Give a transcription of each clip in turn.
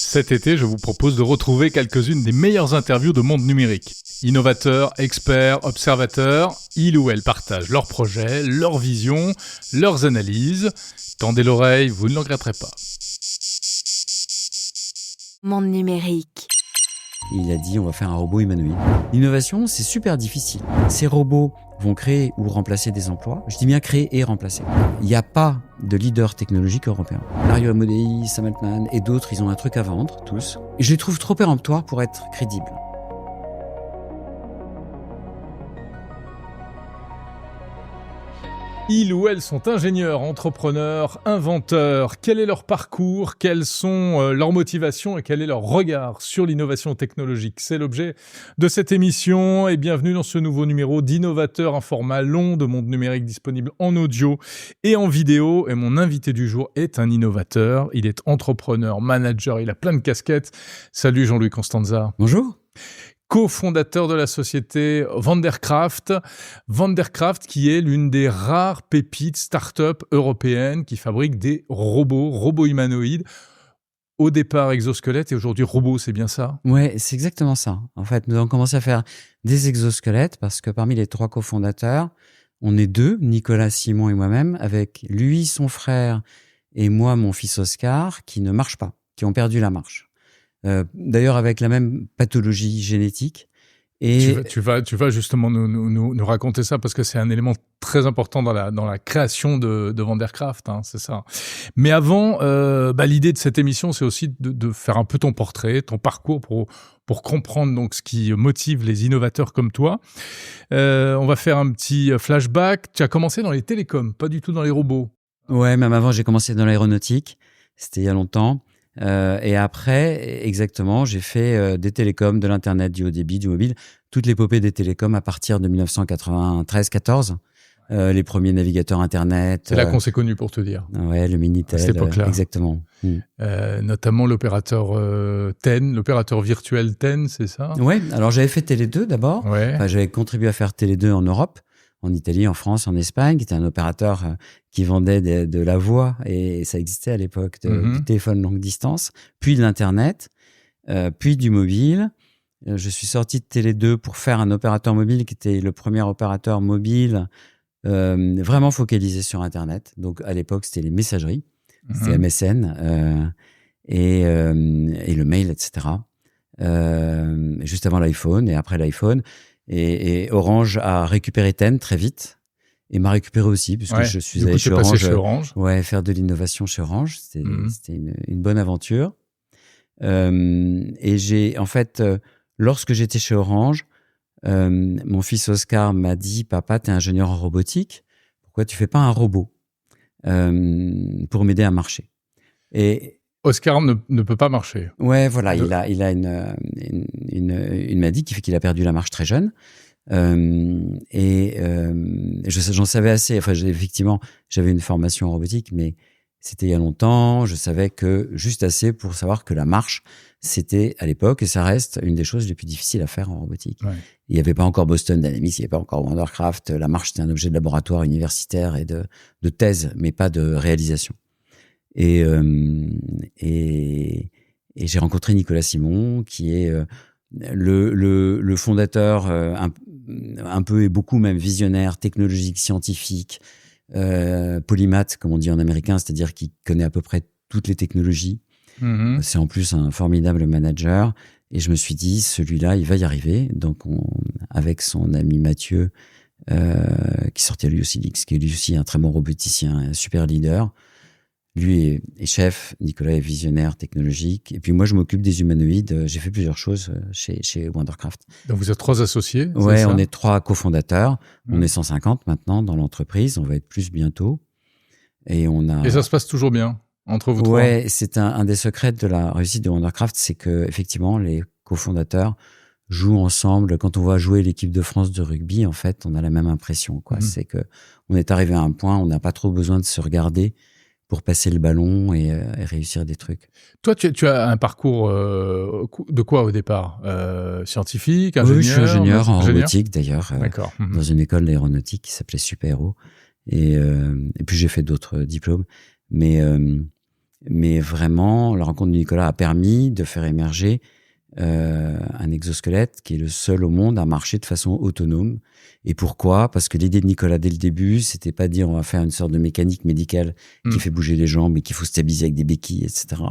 Cet été, je vous propose de retrouver quelques-unes des meilleures interviews de Monde Numérique. Innovateurs, experts, observateurs, ils ou elles partagent leurs projets, leurs visions, leurs analyses. Tendez l'oreille, vous ne le regretterez pas. Monde Numérique. Il a dit on va faire un robot humanoïde. L'innovation, c'est super difficile. Ces robots vont créer ou remplacer des emplois. Je dis bien créer et remplacer. Il n'y a pas de leader technologique européen. Dario Amodei, Sam Altman et d'autres, ils ont un truc à vendre, tous. Et je les trouve trop péremptoires pour être crédibles. Ils ou elles sont ingénieurs, entrepreneurs, inventeurs. Quel est leur parcours? Quelles sont leurs motivations et quel est leur regard sur l'innovation technologique? C'est l'objet de cette émission et bienvenue dans ce nouveau numéro d'Innovateurs, un format long de Monde Numérique disponible en audio et en vidéo. Et mon invité du jour est un innovateur. Il est entrepreneur, manager, il a plein de casquettes. Salut Jean-Louis Constanza. Bonjour. Co-fondateur de la société Vandercraft qui est l'une des rares pépites start-up européennes qui fabrique des robots humanoïdes. Au départ exosquelettes et aujourd'hui robots, c'est bien ça? Ouais, c'est exactement ça. En fait, nous avons commencé à faire des exosquelettes parce que parmi les 3 cofondateurs, on est 2, Nicolas, Simon et moi-même, avec lui, son frère et moi, mon fils Oscar, qui ne marchent pas, qui ont perdu la marche. D'ailleurs avec la même pathologie génétique. Et tu vas justement nous raconter ça parce que c'est un élément très important dans la création de Vandercraft, hein, c'est ça. Mais avant, l'idée de cette émission, c'est aussi de faire un peu ton portrait, ton parcours pour comprendre donc ce qui motive les innovateurs comme toi. On va faire un petit flashback. Tu as commencé dans les télécoms, pas du tout dans les robots. Ouais, même avant, j'ai commencé dans l'aéronautique. C'était il y a longtemps. Et après, exactement, j'ai fait des télécoms, de l'internet, du haut débit, du mobile, toute l'épopée des télécoms à partir de 1993-14, les premiers navigateurs internet. C'est là qu'on s'est connus pour te dire. Ouais, le Minitel. À cette époque-là. Exactement. Notamment l'opérateur TEN, l'opérateur virtuel TEN, c'est ça? Ouais. Alors j'avais fait Télé 2 d'abord. Ouais. Enfin, j'avais contribué à faire Télé 2 en Europe, en Italie, en France, en Espagne, qui était un opérateur qui vendait de la voix, et ça existait à l'époque, du téléphone longue distance, puis de l'Internet, puis du mobile. Je suis sorti de Télé 2 pour faire un opérateur mobile qui était le premier opérateur mobile vraiment focalisé sur Internet. Donc à l'époque, c'était les messageries, c'était MSN et le mail, etc. Juste avant l'iPhone et après l'iPhone. Et Orange a récupéré TEN très vite et m'a récupéré aussi puisque je suis allé chez Orange. Ouais, faire de l'innovation chez Orange, c'était une bonne aventure. Et j'ai en fait, lorsque j'étais chez Orange, mon fils Oscar m'a dit: papa, t'es ingénieur en robotique, pourquoi tu fais pas un robot pour m'aider à marcher? Et Oscar ne peut pas marcher. Ouais, voilà, il a une maladie qui fait qu'il a perdu la marche très jeune. J'en savais assez. Enfin, effectivement, j'avais une formation en robotique, mais c'était il y a longtemps. Je savais que juste assez pour savoir que la marche, c'était à l'époque, et ça reste une des choses les plus difficiles à faire en robotique. Ouais. Il n'y avait pas encore Boston Dynamics, il n'y avait pas encore Vandercraft. La marche, c'était un objet de laboratoire universitaire et de thèse, mais pas de réalisation. Et j'ai rencontré Nicolas Simon, qui est le fondateur, un peu et beaucoup même visionnaire, technologique, scientifique, polymathe, comme on dit en américain, c'est-à-dire qu'il connaît à peu près toutes les technologies. C'est en plus un formidable manager. Et je me suis dit, celui-là, il va y arriver. Donc, avec son ami Mathieu, qui sortait lui aussi, qui est lui aussi un très bon roboticien, un super leader. Lui est chef, Nicolas est visionnaire technologique. Et puis moi, je m'occupe des humanoïdes. J'ai fait plusieurs choses chez Vandercraft. Donc vous êtes 3 associés? Ouais, on est 3 cofondateurs. On est 150 maintenant dans l'entreprise. On va être plus bientôt. Et ça se passe toujours bien entre vous 3? Ouais, c'est un des secrets de la réussite de Vandercraft, c'est que effectivement les cofondateurs jouent ensemble. Quand on va jouer l'équipe de France de rugby, en fait, on a la même impression, quoi. C'est que on est arrivé à un point où on n'a pas trop besoin de se regarder pour passer le ballon et réussir des trucs. Toi, tu as un parcours de quoi au départ? Scientifique, ingénieur? Oui, je suis ingénieur en robotique d'ailleurs, D'accord. Dans une école d'aéronautique qui s'appelait Super Héros. Et puis j'ai fait d'autres diplômes. Mais Mais vraiment, la rencontre de Nicolas a permis de faire émerger un exosquelette qui est le seul au monde à marcher de façon autonome. Et pourquoi ? Parce que l'idée de Nicolas dès le début, c'était pas de dire on va faire une sorte de mécanique médicale qui fait bouger les jambes et qu'il faut stabiliser avec des béquilles, etc.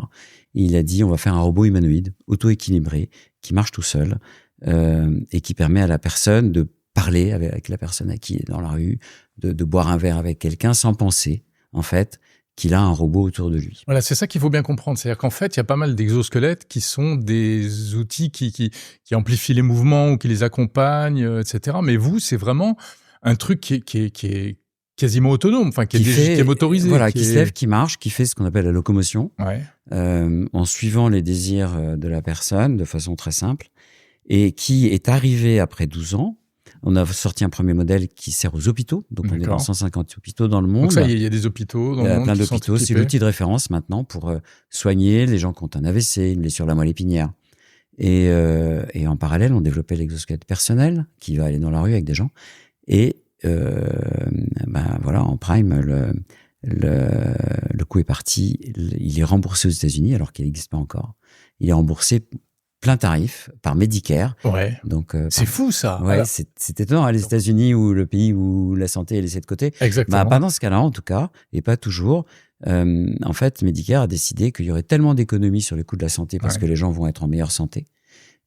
Et il a dit on va faire un robot humanoïde auto-équilibré qui marche tout seul et qui permet à la personne de parler avec la personne à qui il est dans la rue, de boire un verre avec quelqu'un sans penser, en fait, qu'il a un robot autour de lui. Voilà, c'est ça qu'il faut bien comprendre. C'est-à-dire qu'en fait, il y a pas mal d'exosquelettes qui sont des outils qui amplifient les mouvements ou qui les accompagnent, etc. Mais vous, c'est vraiment un truc qui est quasiment autonome, enfin, qui est motorisé. Voilà, qui se lève, qui marche, qui fait ce qu'on appelle la locomotion, en suivant les désirs de la personne de façon très simple, et qui est arrivé après 12 ans. On a sorti un premier modèle qui sert aux hôpitaux. Donc, on est dans 150 hôpitaux dans le monde. Donc ça, il y a des hôpitaux dans le monde. Plein d'hôpitaux. C'est l'outil de référence maintenant pour soigner les gens qui ont un AVC, une blessure de la moelle épinière. Et en parallèle, on développait l'exosquelette personnel qui va aller dans la rue avec des gens. Et voilà, en prime, le coup est parti. Il est remboursé aux États-Unis alors qu'il n'existe pas encore. Il est remboursé plein tarif par Medicare. Ouais. Donc c'est fou ça. Ouais, alors, c'est étonnant. Les États-Unis ou le pays où la santé est laissée de côté. Exactement. Pas dans ce cas-là en tout cas, et pas toujours. En fait, Medicare a décidé qu'il y aurait tellement d'économies sur les coûts de la santé parce que les gens vont être en meilleure santé.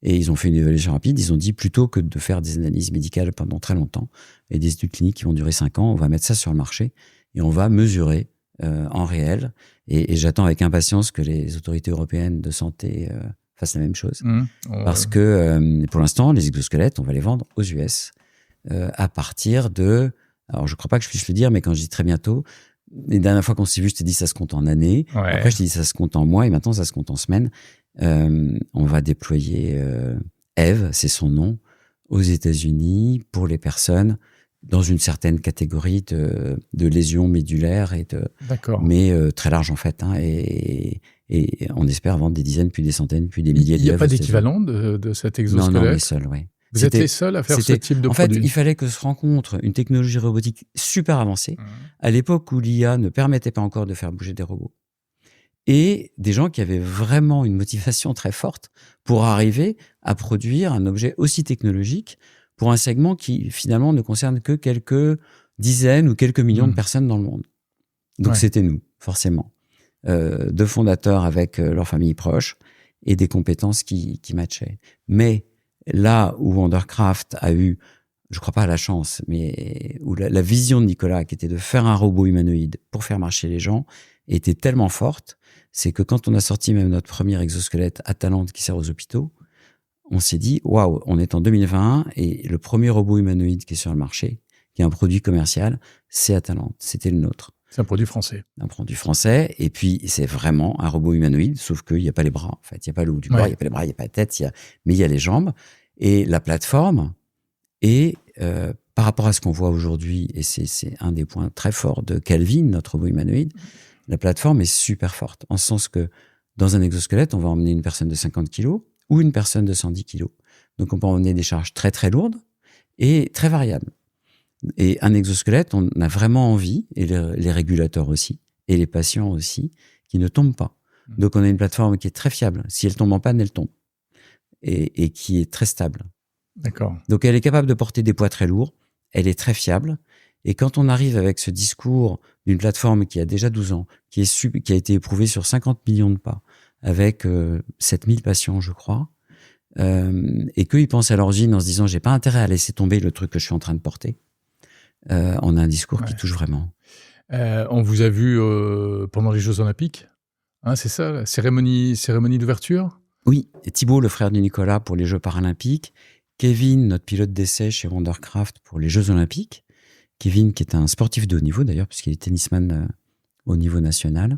Et ils ont fait une évaluation rapide. Ils ont dit plutôt que de faire des analyses médicales pendant très longtemps et des études cliniques qui vont durer 5 ans, on va mettre ça sur le marché et on va mesurer en réel. Et j'attends avec impatience que les autorités européennes de santé fassent la même chose. Parce que pour l'instant, les exosquelettes, on va les vendre aux US à partir de... Alors, je ne crois pas que je puisse le dire, mais quand je dis très bientôt, les dernières fois qu'on s'est vu, je t'ai dit ça se compte en années. Ouais. Après, je t'ai dit ça se compte en mois et maintenant, ça se compte en semaines. On va déployer Eve, c'est son nom, aux États-Unis pour les personnes dans une certaine catégorie de lésions médulaires mais très large en fait. Hein, et on espère vendre des dizaines, puis des centaines, puis des milliers. Il n'y a pas d'équivalent de cet exosquelette? Non, les seuls, oui. Vous êtes les seuls à faire ce type de produit? En fait, il fallait que se rencontre une technologie robotique super avancée, à l'époque où l'IA ne permettait pas encore de faire bouger des robots, et des gens qui avaient vraiment une motivation très forte pour arriver à produire un objet aussi technologique pour un segment qui, finalement, ne concerne que quelques dizaines ou quelques millions de personnes dans le monde. Donc, c'était nous, forcément. 2 fondateurs avec leurs familles proches et des compétences qui matchaient. Mais là où Wondercraft a eu, je crois pas la chance, mais où la vision de Nicolas, qui était de faire un robot humanoïde pour faire marcher les gens, était tellement forte, c'est que quand on a sorti même notre premier exosquelette Atalante qui sert aux hôpitaux, on s'est dit, waouh, on est en 2021 et le premier robot humanoïde qui est sur le marché, qui est un produit commercial, c'est Atalante. C'était le nôtre. C'est un produit français. Un produit français. Et puis, c'est vraiment un robot humanoïde, sauf qu'il n'y a pas les bras. En fait, il n'y a pas le haut du corps, il n'y a pas les bras, il n'y a pas la tête, mais il y a les jambes. Et la plateforme est, par rapport à ce qu'on voit aujourd'hui, et c'est un des points très forts de Kelvin, notre robot humanoïde, la plateforme est super forte. En ce sens que dans un exosquelette, on va emmener une personne de 50 kilos ou une personne de 110 kilos. Donc, on peut emmener des charges très, très lourdes et très variables. Et un exosquelette, on a vraiment envie, et les régulateurs aussi, et les patients aussi, qui ne tombent pas. Donc, on a une plateforme qui est très fiable. Si elle tombe en panne, elle tombe. Et qui est très stable. D'accord. Donc, elle est capable de porter des poids très lourds. Elle est très fiable. Et quand on arrive avec ce discours d'une plateforme qui a déjà 12 ans, qui a été éprouvée sur 50 millions de pas, avec 7000 patients, je crois, et qu'ils pensent à l'origine en se disant « j'ai pas intérêt à laisser tomber le truc que je suis en train de porter », on a un discours qui touche vraiment. On vous a vu pendant les Jeux Olympiques, hein, c'est ça, la cérémonie d'ouverture? Oui, et Thibaut, le frère de Nicolas, pour les Jeux Paralympiques. Kevin, notre pilote d'essai chez Wondercraft pour les Jeux Olympiques. Kevin, qui est un sportif de haut niveau d'ailleurs, puisqu'il est tennisman au niveau national,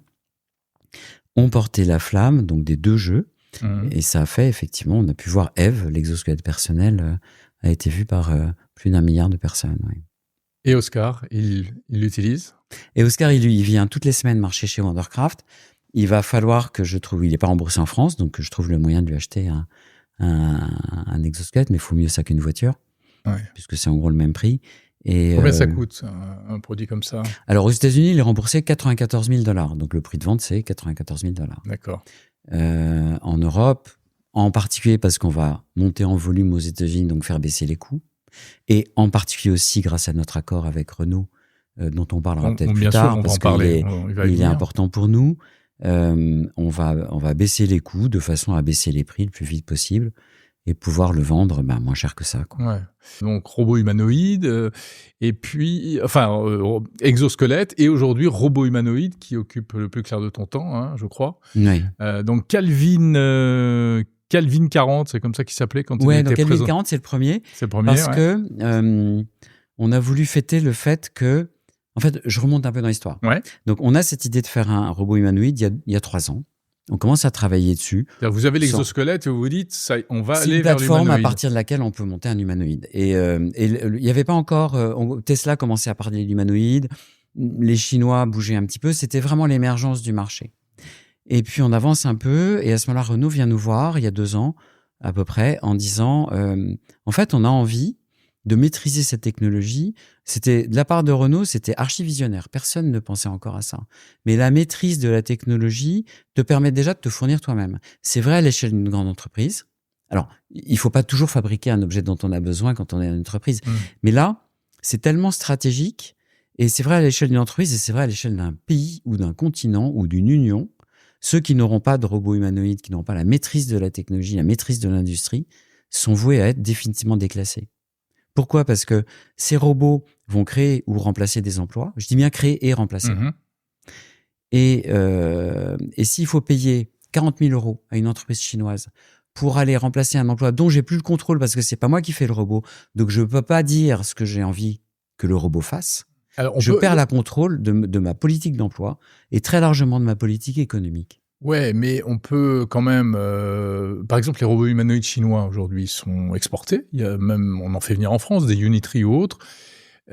ont porté la flamme donc des 2 Jeux. Et ça a fait, effectivement, on a pu voir Eve, l'exosquelette personnel, a été vu par plus d'1 milliard de personnes. Oui. Et Oscar, il l'utilise? Et Oscar, il vient toutes les semaines marcher chez Wondercraft. Il va falloir que je trouve, il n'est pas remboursé en France, donc que je trouve le moyen de lui acheter un exosquelette, mais il faut mieux ça qu'une voiture, puisque c'est en gros le même prix. Et, combien ça coûte, un produit comme ça? Alors, aux États-Unis, il est remboursé $94 000. Donc, le prix de vente, c'est $94 000. D'accord. En Europe, en particulier parce qu'on va monter en volume aux États-Unis, donc faire baisser les coûts. Et en particulier aussi grâce à notre accord avec Renault, dont on parlera peut-être plus tard, parce qu'il est important pour nous. On va baisser les coûts de façon à baisser les prix le plus vite possible et pouvoir le vendre moins cher que ça, quoi. Ouais. Donc, robot humanoïde, et puis, exosquelette, et aujourd'hui, robot humanoïde qui occupe le plus clair de ton temps, hein, je crois. Oui. Donc, Calvin 40, c'est comme ça qu'il s'appelait quand il était donc présent. Calvin 40, c'est le premier. C'est le premier, parce que on a voulu fêter le fait que, en fait, je remonte un peu dans l'histoire. Ouais. Donc, on a cette idée de faire un robot humanoïde il y a 3 ans. On commence à travailler dessus. Vous avez l'exosquelette et vous vous dites, ça, on va aller vers l'humanoïde. C'est une plateforme à partir de laquelle on peut monter un humanoïde. Et il n'y avait pas encore... Tesla commençait à parler de l'humanoïde. Les Chinois bougeaient un petit peu. C'était vraiment l'émergence du marché. Et puis, on avance un peu. Et à ce moment-là, Renault vient nous voir, il y a 2 ans à peu près, en disant, en fait, on a envie de maîtriser cette technologie. C'était, de la part de Renault, c'était archi-visionnaire. Personne ne pensait encore à ça. Mais la maîtrise de la technologie te permet déjà de te fournir toi-même. C'est vrai à l'échelle d'une grande entreprise. Alors, il faut pas toujours fabriquer un objet dont on a besoin quand on est une entreprise. Mais là, c'est tellement stratégique. Et c'est vrai à l'échelle d'une entreprise et c'est vrai à l'échelle d'un pays ou d'un continent ou d'une union. Ceux qui n'auront pas de robots humanoïdes, qui n'auront pas la maîtrise de la technologie, la maîtrise de l'industrie, sont voués à être définitivement déclassés. Pourquoi ? Parce que ces robots vont créer ou remplacer des emplois. Je dis bien créer et remplacer. Et s'il faut payer 40 000 € à une entreprise chinoise pour aller remplacer un emploi dont j'ai plus le contrôle parce que c'est pas moi qui fais le robot, donc je peux pas dire ce que j'ai envie que le robot fasse. Alors je perds la contrôle de ma politique d'emploi et très largement de ma politique économique. Ouais, mais on peut quand même... par exemple, les robots humanoïdes chinois, aujourd'hui, sont exportés. Il y a même, on en fait venir en France, des Unitree ou autres.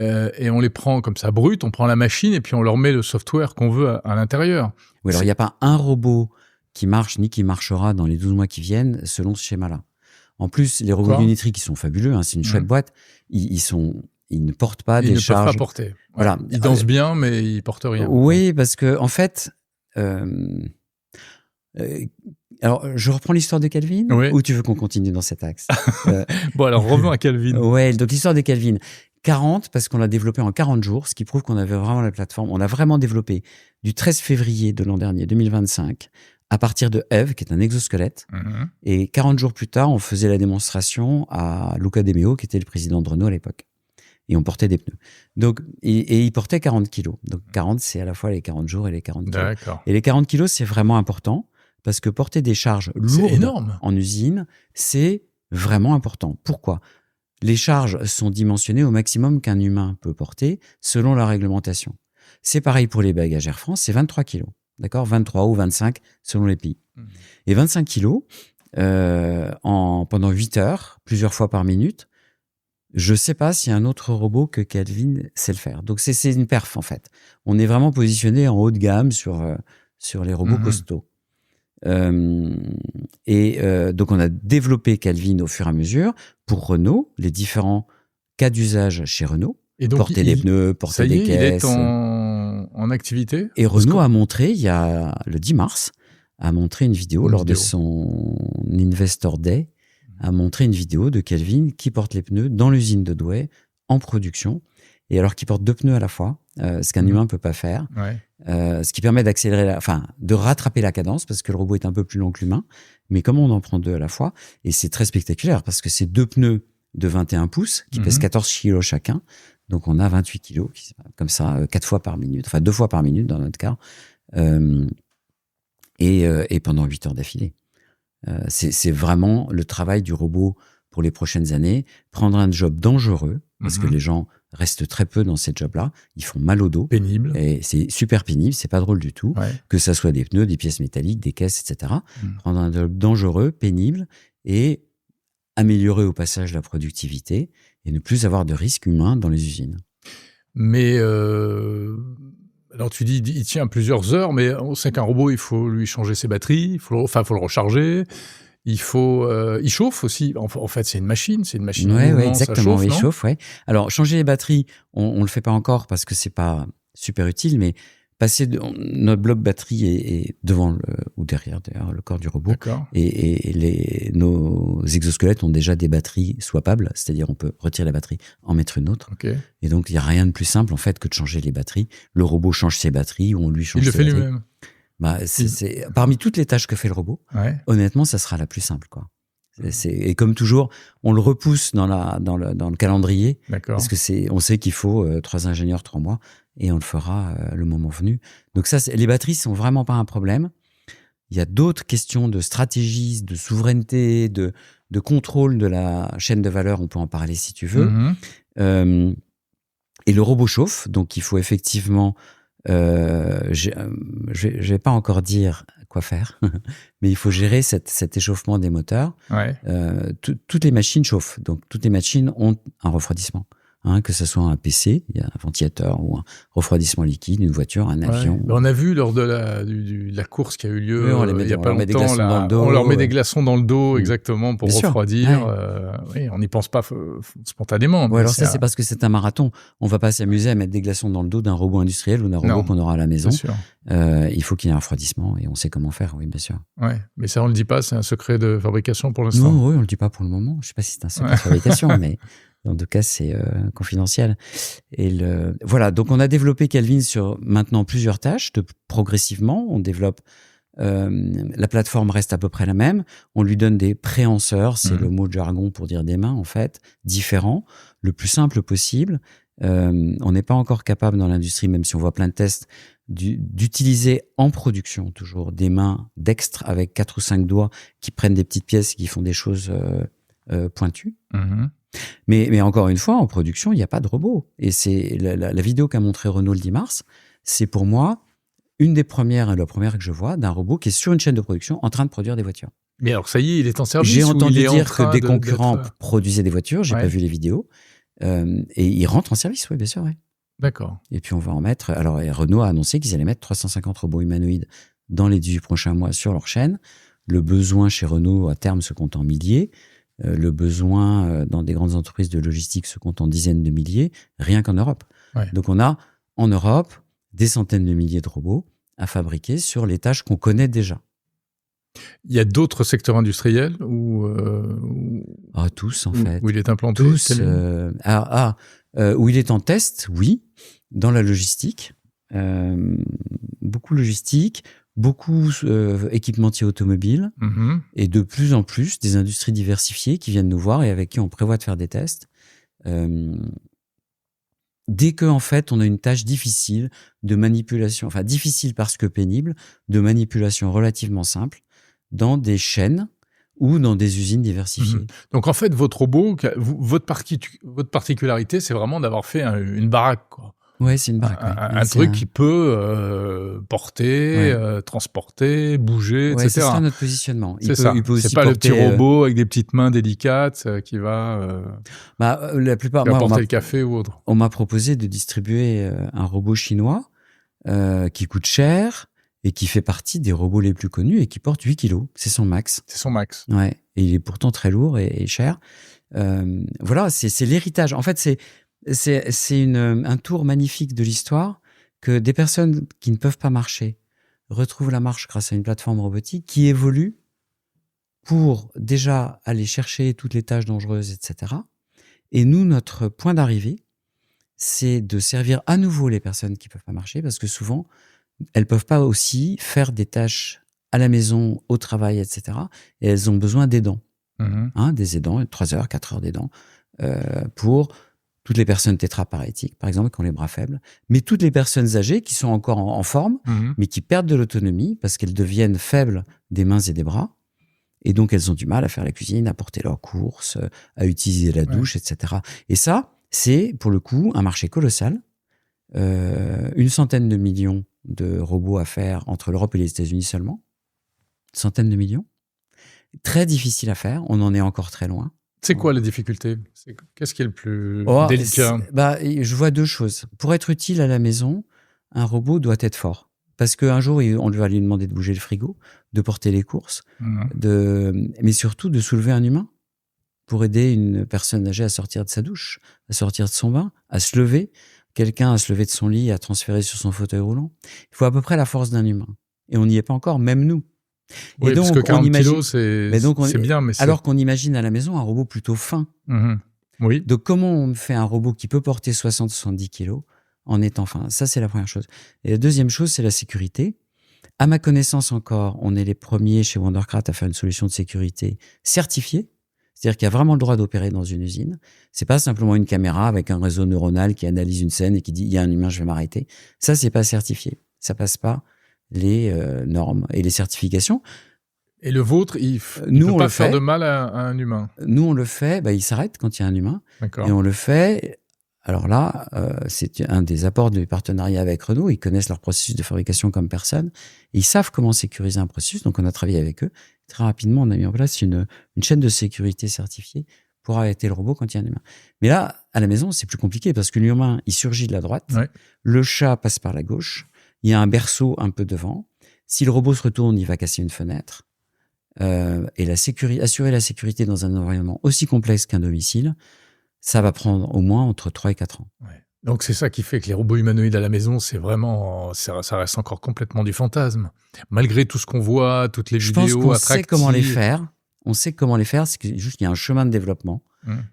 Et on les prend comme ça brut, on prend la machine et puis on leur met le software qu'on veut à l'intérieur. Oui, alors il n'y a pas un robot qui marche ni qui marchera dans les 12 mois qui viennent selon ce schéma-là. En plus, les robots Unitree qui sont fabuleux, hein, c'est une chouette boîte, ils ne portent pas des charges. Ils ne peuvent pas porter. Voilà. Ils dansent bien, mais ils portent rien. Oui, parce que en fait... alors, je reprends l'histoire de Calvin ou tu veux qu'on continue dans cet axe? Bon, alors revenons à Calvin. Ouais, donc l'histoire de Calvin. 40, parce qu'on l'a développé en 40 jours, ce qui prouve qu'on avait vraiment la plateforme. On a vraiment développé du 13 février de l'an dernier, 2025, à partir de Eve, qui est un exosquelette. Et 40 jours plus tard, on faisait la démonstration à Luca De Meo, qui était le président de Renault à l'époque. Et on portait des pneus. Donc, et il portait 40 kilos. Donc, 40, c'est à la fois les 40 jours et les 40 kilos. D'accord. Et les 40 kilos, c'est vraiment important. Parce que porter des charges lourdes en usine, c'est vraiment important. Pourquoi ? Les charges sont dimensionnées au maximum qu'un humain peut porter selon la réglementation. C'est pareil pour les bagages Air France, c'est 23 kilos. D'accord ? 23 ou 25 selon les pays. Et 25 kilos, pendant 8 heures, plusieurs fois par minute, je ne sais pas s'il y a un autre robot que Calvin sait le faire. Donc c'est une perf en fait. On est vraiment positionné en haut de gamme sur les robots costauds. Donc on a développé Calvin au fur et à mesure pour Renault, les différents cas d'usage chez Renault, et donc porter des pneus, porter des caisses. Il est en activité. Et Renault a montré, il y a le 10 mars, a montré une vidéo lors de son Investor Day, a montré une vidéo de Calvin qui porte les pneus dans l'usine de Douai en production, et alors qu'il porte 2 pneus à la fois, ce qu'un humain peut pas faire. Ce qui permet d'accélérer, de rattraper la cadence parce que le robot est un peu plus long que l'humain. Mais comme on en prend 2 à la fois, et c'est très spectaculaire parce que c'est 2 pneus de 21 pouces qui pèsent 14 kilos chacun. Donc on a 28 kilos, comme ça, 4 fois par minute, 2 fois par minute dans notre cas, et pendant 8 heures d'affilée. C'est vraiment le travail du robot pour les prochaines années. Prendre un job dangereux, parce que les gens restent très peu dans ces jobs-là. Ils font mal au dos. Pénible. Et c'est super pénible, c'est pas drôle du tout. Que ça soit des pneus, des pièces métalliques, des caisses, etc. Prendre un job dangereux, pénible, et améliorer au passage la productivité et ne plus avoir de risque humain dans les usines. Mais alors tu dis il tient plusieurs heures, mais on sait qu'un robot, il faut lui changer ses batteries, il faut le recharger. il chauffe aussi. En fait, c'est une machine en Ouais, mouvement, exactement, ça chauffe, il non? chauffe, ouais. Alors, changer les batteries, on le fait pas encore parce que c'est pas super utile, mais notre bloc batterie est devant ou derrière le corps du robot. D'accord. Et nos exosquelettes ont déjà des batteries swappables, c'est-à-dire on peut retirer la batterie, en mettre une autre. Ok. Et donc, il n'y a rien de plus simple, en fait, que de changer les batteries. Le robot change ses batteries ou on lui change Il le ses fait batteries. lui-même. Bah, parmi toutes les tâches que fait le robot, Ouais. honnêtement, ça sera la plus simple, quoi. Et comme toujours, on le repousse dans le calendrier. D'accord. Parce que on sait qu'il faut 3 ingénieurs, 3 mois, et on le fera le moment venu. Donc les batteries sont vraiment pas un problème. Il y a d'autres questions de stratégie, de souveraineté, de contrôle de la chaîne de valeur. On peut en parler si tu veux. Mm-hmm. Et le robot chauffe, donc il faut effectivement. Je vais pas encore dire quoi faire, mais il faut gérer cet échauffement des moteurs. Ouais. Toutes les machines chauffent, donc toutes les machines ont un refroidissement. Que ce soit un PC, il y a un ventilateur ou un refroidissement liquide, une voiture, un avion. Ouais. On a vu lors de la course qui a eu lieu il y a pas longtemps, on leur met des glaçons dans le dos exactement pour refroidir. Oui, on n'y pense pas spontanément. Ouais, alors ça, c'est parce que c'est un marathon. On va pas s'amuser à mettre des glaçons dans le dos d'un robot industriel ou d'un robot qu'on aura à la maison. Il faut qu'il y ait un refroidissement et on sait comment faire, oui, bien sûr. Ouais, mais ça, on le dit pas, c'est un secret de fabrication pour l'instant. Non, oui, on le dit pas pour le moment. Je sais pas si c'est un secret de fabrication, mais en tout cas, c'est confidentiel. Voilà, donc on a développé Kelvin sur maintenant plusieurs tâches. Progressivement, on développe. La plateforme reste à peu près la même. On lui donne des préhenseurs, c'est le mot de jargon pour dire des mains, en fait, différents, le plus simple possible. On n'est pas encore capable dans l'industrie, même si on voit plein de tests, d'utiliser en production toujours des mains dextres avec 4 ou 5 doigts qui prennent des petites pièces et qui font des choses pointues. Mm-hmm. Mais encore une fois, en production, il n'y a pas de robot. Et c'est la vidéo qu'a montré Renault le 10 mars, c'est pour moi la première que je vois d'un robot qui est sur une chaîne de production en train de produire des voitures. Mais alors ça y est, il est en service. J'ai entendu dire que des concurrents produisaient des voitures, j'ai pas vu les vidéos. Et il rentre en service, oui, bien sûr. Ouais. D'accord. Et puis on va en mettre. Alors Renault a annoncé qu'ils allaient mettre 350 robots humanoïdes dans les 18 prochains mois sur leur chaîne. Le besoin chez Renault à terme se compte en milliers. Le besoin dans des grandes entreprises de logistique se compte en dizaines de milliers, rien qu'en Europe. Ouais. Donc on a en Europe des centaines de milliers de robots à fabriquer sur les tâches qu'on connaît déjà. Il y a d'autres secteurs industriels tous, en fait. Où il est implanté. Tous. Où il est en test, oui. Dans la logistique. Beaucoup logistique. Beaucoup équipementiers automobiles. Mm-hmm. Et de plus en plus, des industries diversifiées qui viennent nous voir et avec qui on prévoit de faire des tests. Dès que, en fait, on a une tâche difficile de manipulation, enfin difficile parce que pénible, de manipulation relativement simple, dans des chaînes ou dans des usines diversifiées. Donc, en fait, votre robot, votre particularité, c'est vraiment d'avoir fait une baraque, quoi. Ouais, c'est une baraque. Un truc qui peut porter, transporter, bouger, etc. C'est ça notre positionnement. Il peut aussi pas porter, le petit robot avec des petites mains délicates qui va la plupart, porter le café ou autre. On m'a proposé de distribuer un robot chinois qui coûte cher et qui fait partie des robots les plus connus et qui porte 8 kilos. C'est son max. C'est son max. Ouais. Et il est pourtant très lourd et cher. Voilà, c'est l'héritage. En fait, c'est un tour magnifique de l'histoire que des personnes qui ne peuvent pas marcher retrouvent la marche grâce à une plateforme robotique qui évolue pour déjà aller chercher toutes les tâches dangereuses, etc. Et nous, notre point d'arrivée, c'est de servir à nouveau les personnes qui ne peuvent pas marcher parce que souvent, elles ne peuvent pas aussi faire des tâches à la maison, au travail, etc. Et elles ont besoin d'aidants. Des aidants, 3 heures, 4 heures d'aidants pour toutes les personnes tétraparétiques, par exemple, qui ont les bras faibles, mais toutes les personnes âgées qui sont encore en forme, mais qui perdent de l'autonomie parce qu'elles deviennent faibles des mains et des bras. Et donc, elles ont du mal à faire la cuisine, à porter leurs courses, à utiliser la douche, etc. Et ça, c'est, pour le coup, un marché colossal. 100 de millions de robots à faire entre l'Europe et les États-Unis seulement. 100 de millions. Très difficile à faire. On en est encore très loin. C'est quoi la difficulté ? Qu'est-ce qui est le plus délicat ? Je vois 2 choses. Pour être utile à la maison, un robot doit être fort. Parce qu'un jour, on va lui demander de bouger le frigo. de porter les courses, mais surtout de soulever un humain pour aider une personne âgée à sortir de sa douche, à sortir de son bain, à se lever, quelqu'un à se lever de son lit, à transférer sur son fauteuil roulant. Il faut à peu près la force d'un humain. Et on n'y est pas encore, même nous. Oui, et donc, parce que 40 kilos, c'est bien. Mais alors qu'on imagine à la maison un robot plutôt fin. Oui. Donc, comment on fait un robot qui peut porter 60-70 kilos en étant fin? Ça, c'est la première chose. Et la deuxième chose, c'est la sécurité. À ma connaissance encore, on est les premiers chez Wondercraft à faire une solution de sécurité certifiée. C'est-à-dire qu'il y a vraiment le droit d'opérer dans une usine. C'est pas simplement une caméra avec un réseau neuronal qui analyse une scène et qui dit il y a un humain, je vais m'arrêter. Ça, c'est pas certifié. Ça passe pas les normes et les certifications. Et le vôtre, il ne peut pas faire de mal à un humain. Nous, on le fait. Il s'arrête quand il y a un humain. D'accord. Et on le fait. Alors là, c'est un des apports du partenariat avec Renault. Ils connaissent leur processus de fabrication comme personne. Ils savent comment sécuriser un processus. Donc, on a travaillé avec eux. Très rapidement, on a mis en place une chaîne de sécurité certifiée pour arrêter le robot quand il y a un humain. Mais là, à la maison, c'est plus compliqué parce que l'humain, il surgit de la droite. Ouais. Le chat passe par la gauche. Il y a un berceau un peu devant. Si le robot se retourne, il va casser une fenêtre. Et assurer la sécurité dans un environnement aussi complexe qu'un domicile, ça va prendre au moins entre 3 et 4 ans. Ouais. Donc c'est ça qui fait que les robots humanoïdes à la maison, c'est vraiment, ça reste encore complètement du fantasme. Malgré tout ce qu'on voit, toutes les vidéos attractives. Je pense qu'on sait comment les faire. On sait comment les faire, c'est juste qu'il y a un chemin de développement.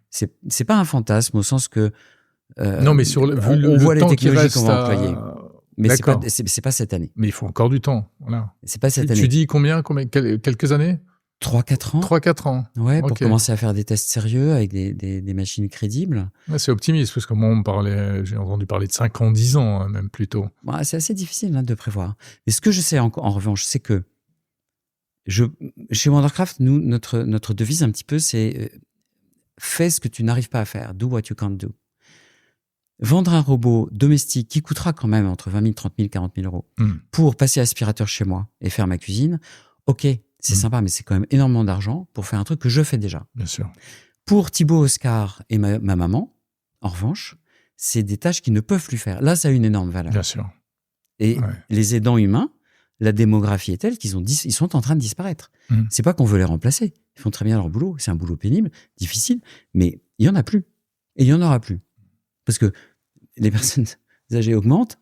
C'est pas un fantasme au sens que non, mais on voit les technologies qu'on va employer. Mais c'est pas cette année. Mais il faut encore du temps. Voilà. C'est pas cette année. Tu dis combien quelques années? 3-4 ans. 3-4 ans. Ouais, pour commencer à faire des tests sérieux avec des machines crédibles. Ouais, c'est optimiste, parce que moi, j'ai entendu parler de 5 ans, 10 ans, hein, même plutôt. Ouais, c'est assez difficile de prévoir. Mais ce que je sais en revanche, c'est que chez Wondercraft, nous, notre devise un petit peu, c'est fais ce que tu n'arrives pas à faire. Do what you can't do. Vendre un robot domestique qui coûtera quand même entre 20 000, 30 000, 40 000 euros pour passer aspirateur chez moi et faire ma cuisine, ok, c'est sympa, mais c'est quand même énormément d'argent pour faire un truc que je fais déjà. Bien sûr. Pour Thibaut, Oscar et ma maman, en revanche, c'est des tâches qu'ils ne peuvent plus faire. Là, ça a une énorme valeur. Bien sûr. Et les aidants humains, la démographie est telle qu'ils sont en train de disparaître. C'est pas qu'on veut les remplacer. Ils font très bien leur boulot. C'est un boulot pénible, difficile, mais il y en a plus. Et il y en aura plus. Parce que les personnes âgées augmentent,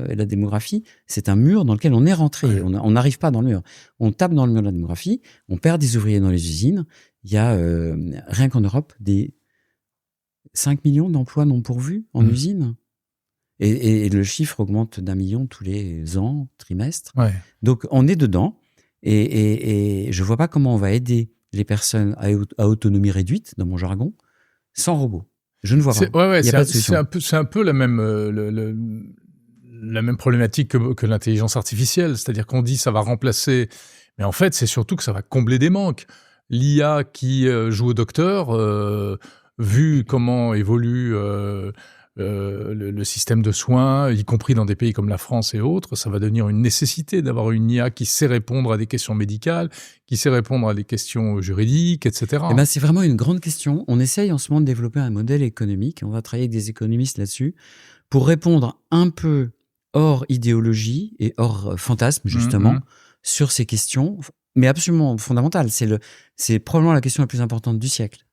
et la démographie, c'est un mur dans lequel on est rentré. On n'arrive pas dans le mur. On tape dans le mur de la démographie, on perd des ouvriers dans les usines. Il y a, rien qu'en Europe, des 5 millions d'emplois non pourvus en usine. Et le chiffre augmente d'1 million tous les ans, trimestres. Ouais. Donc, on est dedans. Et je vois pas comment on va aider les personnes à autonomie réduite, dans mon jargon, sans robot. Je ne vois pas. C'est un peu la même problématique que l'intelligence artificielle. C'est-à-dire qu'on dit ça va remplacer, mais en fait, c'est surtout que ça va combler des manques. L'IA qui joue au docteur, vu comment évolue le système de soins, y compris dans des pays comme la France et autres, ça va devenir une nécessité d'avoir une IA qui sait répondre à des questions médicales, qui sait répondre à des questions juridiques, etc. Eh ben, c'est vraiment une grande question. On essaye en ce moment de développer un modèle économique. On va travailler avec des économistes là-dessus pour répondre un peu hors idéologie et hors fantasme, justement, sur ces questions, mais absolument fondamentales. C'est probablement la question la plus importante du siècle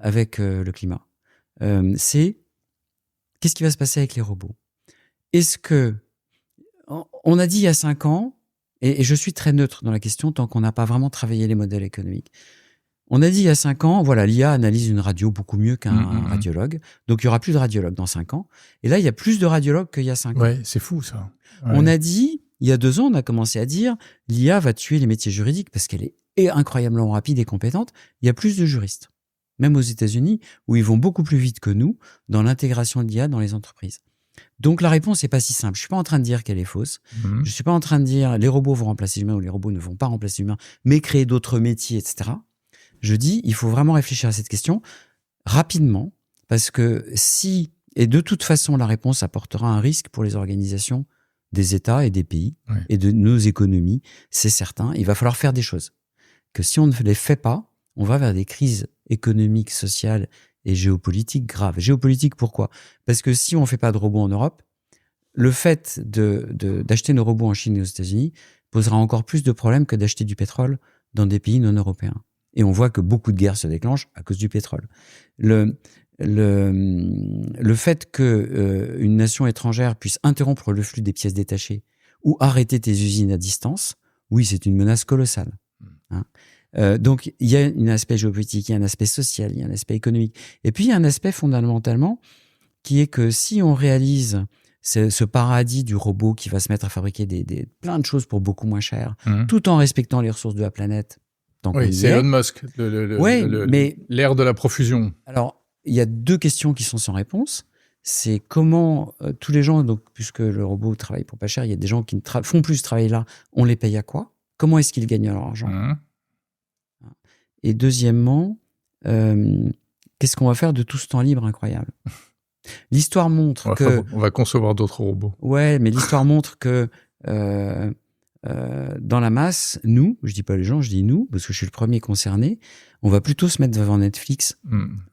avec le climat. C'est qu'est-ce qui va se passer avec les robots? Est-ce que... On a dit il y a 5 ans, et je suis très neutre dans la question tant qu'on n'a pas vraiment travaillé les modèles économiques. On a dit il y a 5 ans, voilà, l'IA analyse une radio beaucoup mieux qu'un radiologue, donc il n'y aura plus de radiologue dans 5 ans. Et là, il y a plus de radiologues qu'il y a 5 ans. Ouais, c'est fou ça. Ouais. On a dit, il y a 2 ans, on a commencé à dire l'IA va tuer les métiers juridiques parce qu'elle est incroyablement rapide et compétente. Il y a plus de juristes. Même aux États-Unis, où ils vont beaucoup plus vite que nous dans l'intégration de l'IA dans les entreprises. Donc la réponse n'est pas si simple. Je suis pas en train de dire qu'elle est fausse. Je suis pas en train de dire les robots vont remplacer les humains ou les robots ne vont pas remplacer les humains, mais créer d'autres métiers, etc. Je dis, il faut vraiment réfléchir à cette question rapidement, parce que et de toute façon, la réponse apportera un risque pour les organisations des États et des pays et de nos économies, c'est certain. Il va falloir faire des choses. Que si on ne les fait pas, on va vers des crises économiques, sociales et géopolitiques graves. Géopolitique, pourquoi? Parce que si on ne fait pas de robots en Europe, le fait d'acheter nos robots en Chine et aux États-Unis posera encore plus de problèmes que d'acheter du pétrole dans des pays non européens. Et on voit que beaucoup de guerres se déclenchent à cause du pétrole. Le fait que une nation étrangère puisse interrompre le flux des pièces détachées ou arrêter tes usines à distance, oui, c'est une menace colossale. Hein. Donc, il y a un aspect géopolitique, il y a un aspect social, il y a un aspect économique. Et puis, il y a un aspect fondamentalement qui est que si on réalise ce paradis du robot qui va se mettre à fabriquer plein de choses pour beaucoup moins cher, tout en respectant les ressources de la planète. Oui, c'est Elon Musk, l'ère de la profusion. Alors, il y a 2 questions qui sont sans réponse. C'est comment tous les gens, donc, puisque le robot travaille pour pas cher, il y a des gens qui font plus ce travail-là, on les paye à quoi? Comment est-ce qu'ils gagnent leur argent? Et deuxièmement, qu'est-ce qu'on va faire de tout ce temps libre incroyable? L'histoire montre on va concevoir d'autres robots. Ouais, mais l'histoire montre que dans la masse, nous, je dis pas les gens, je dis nous, parce que je suis le premier concerné, on va plutôt se mettre devant Netflix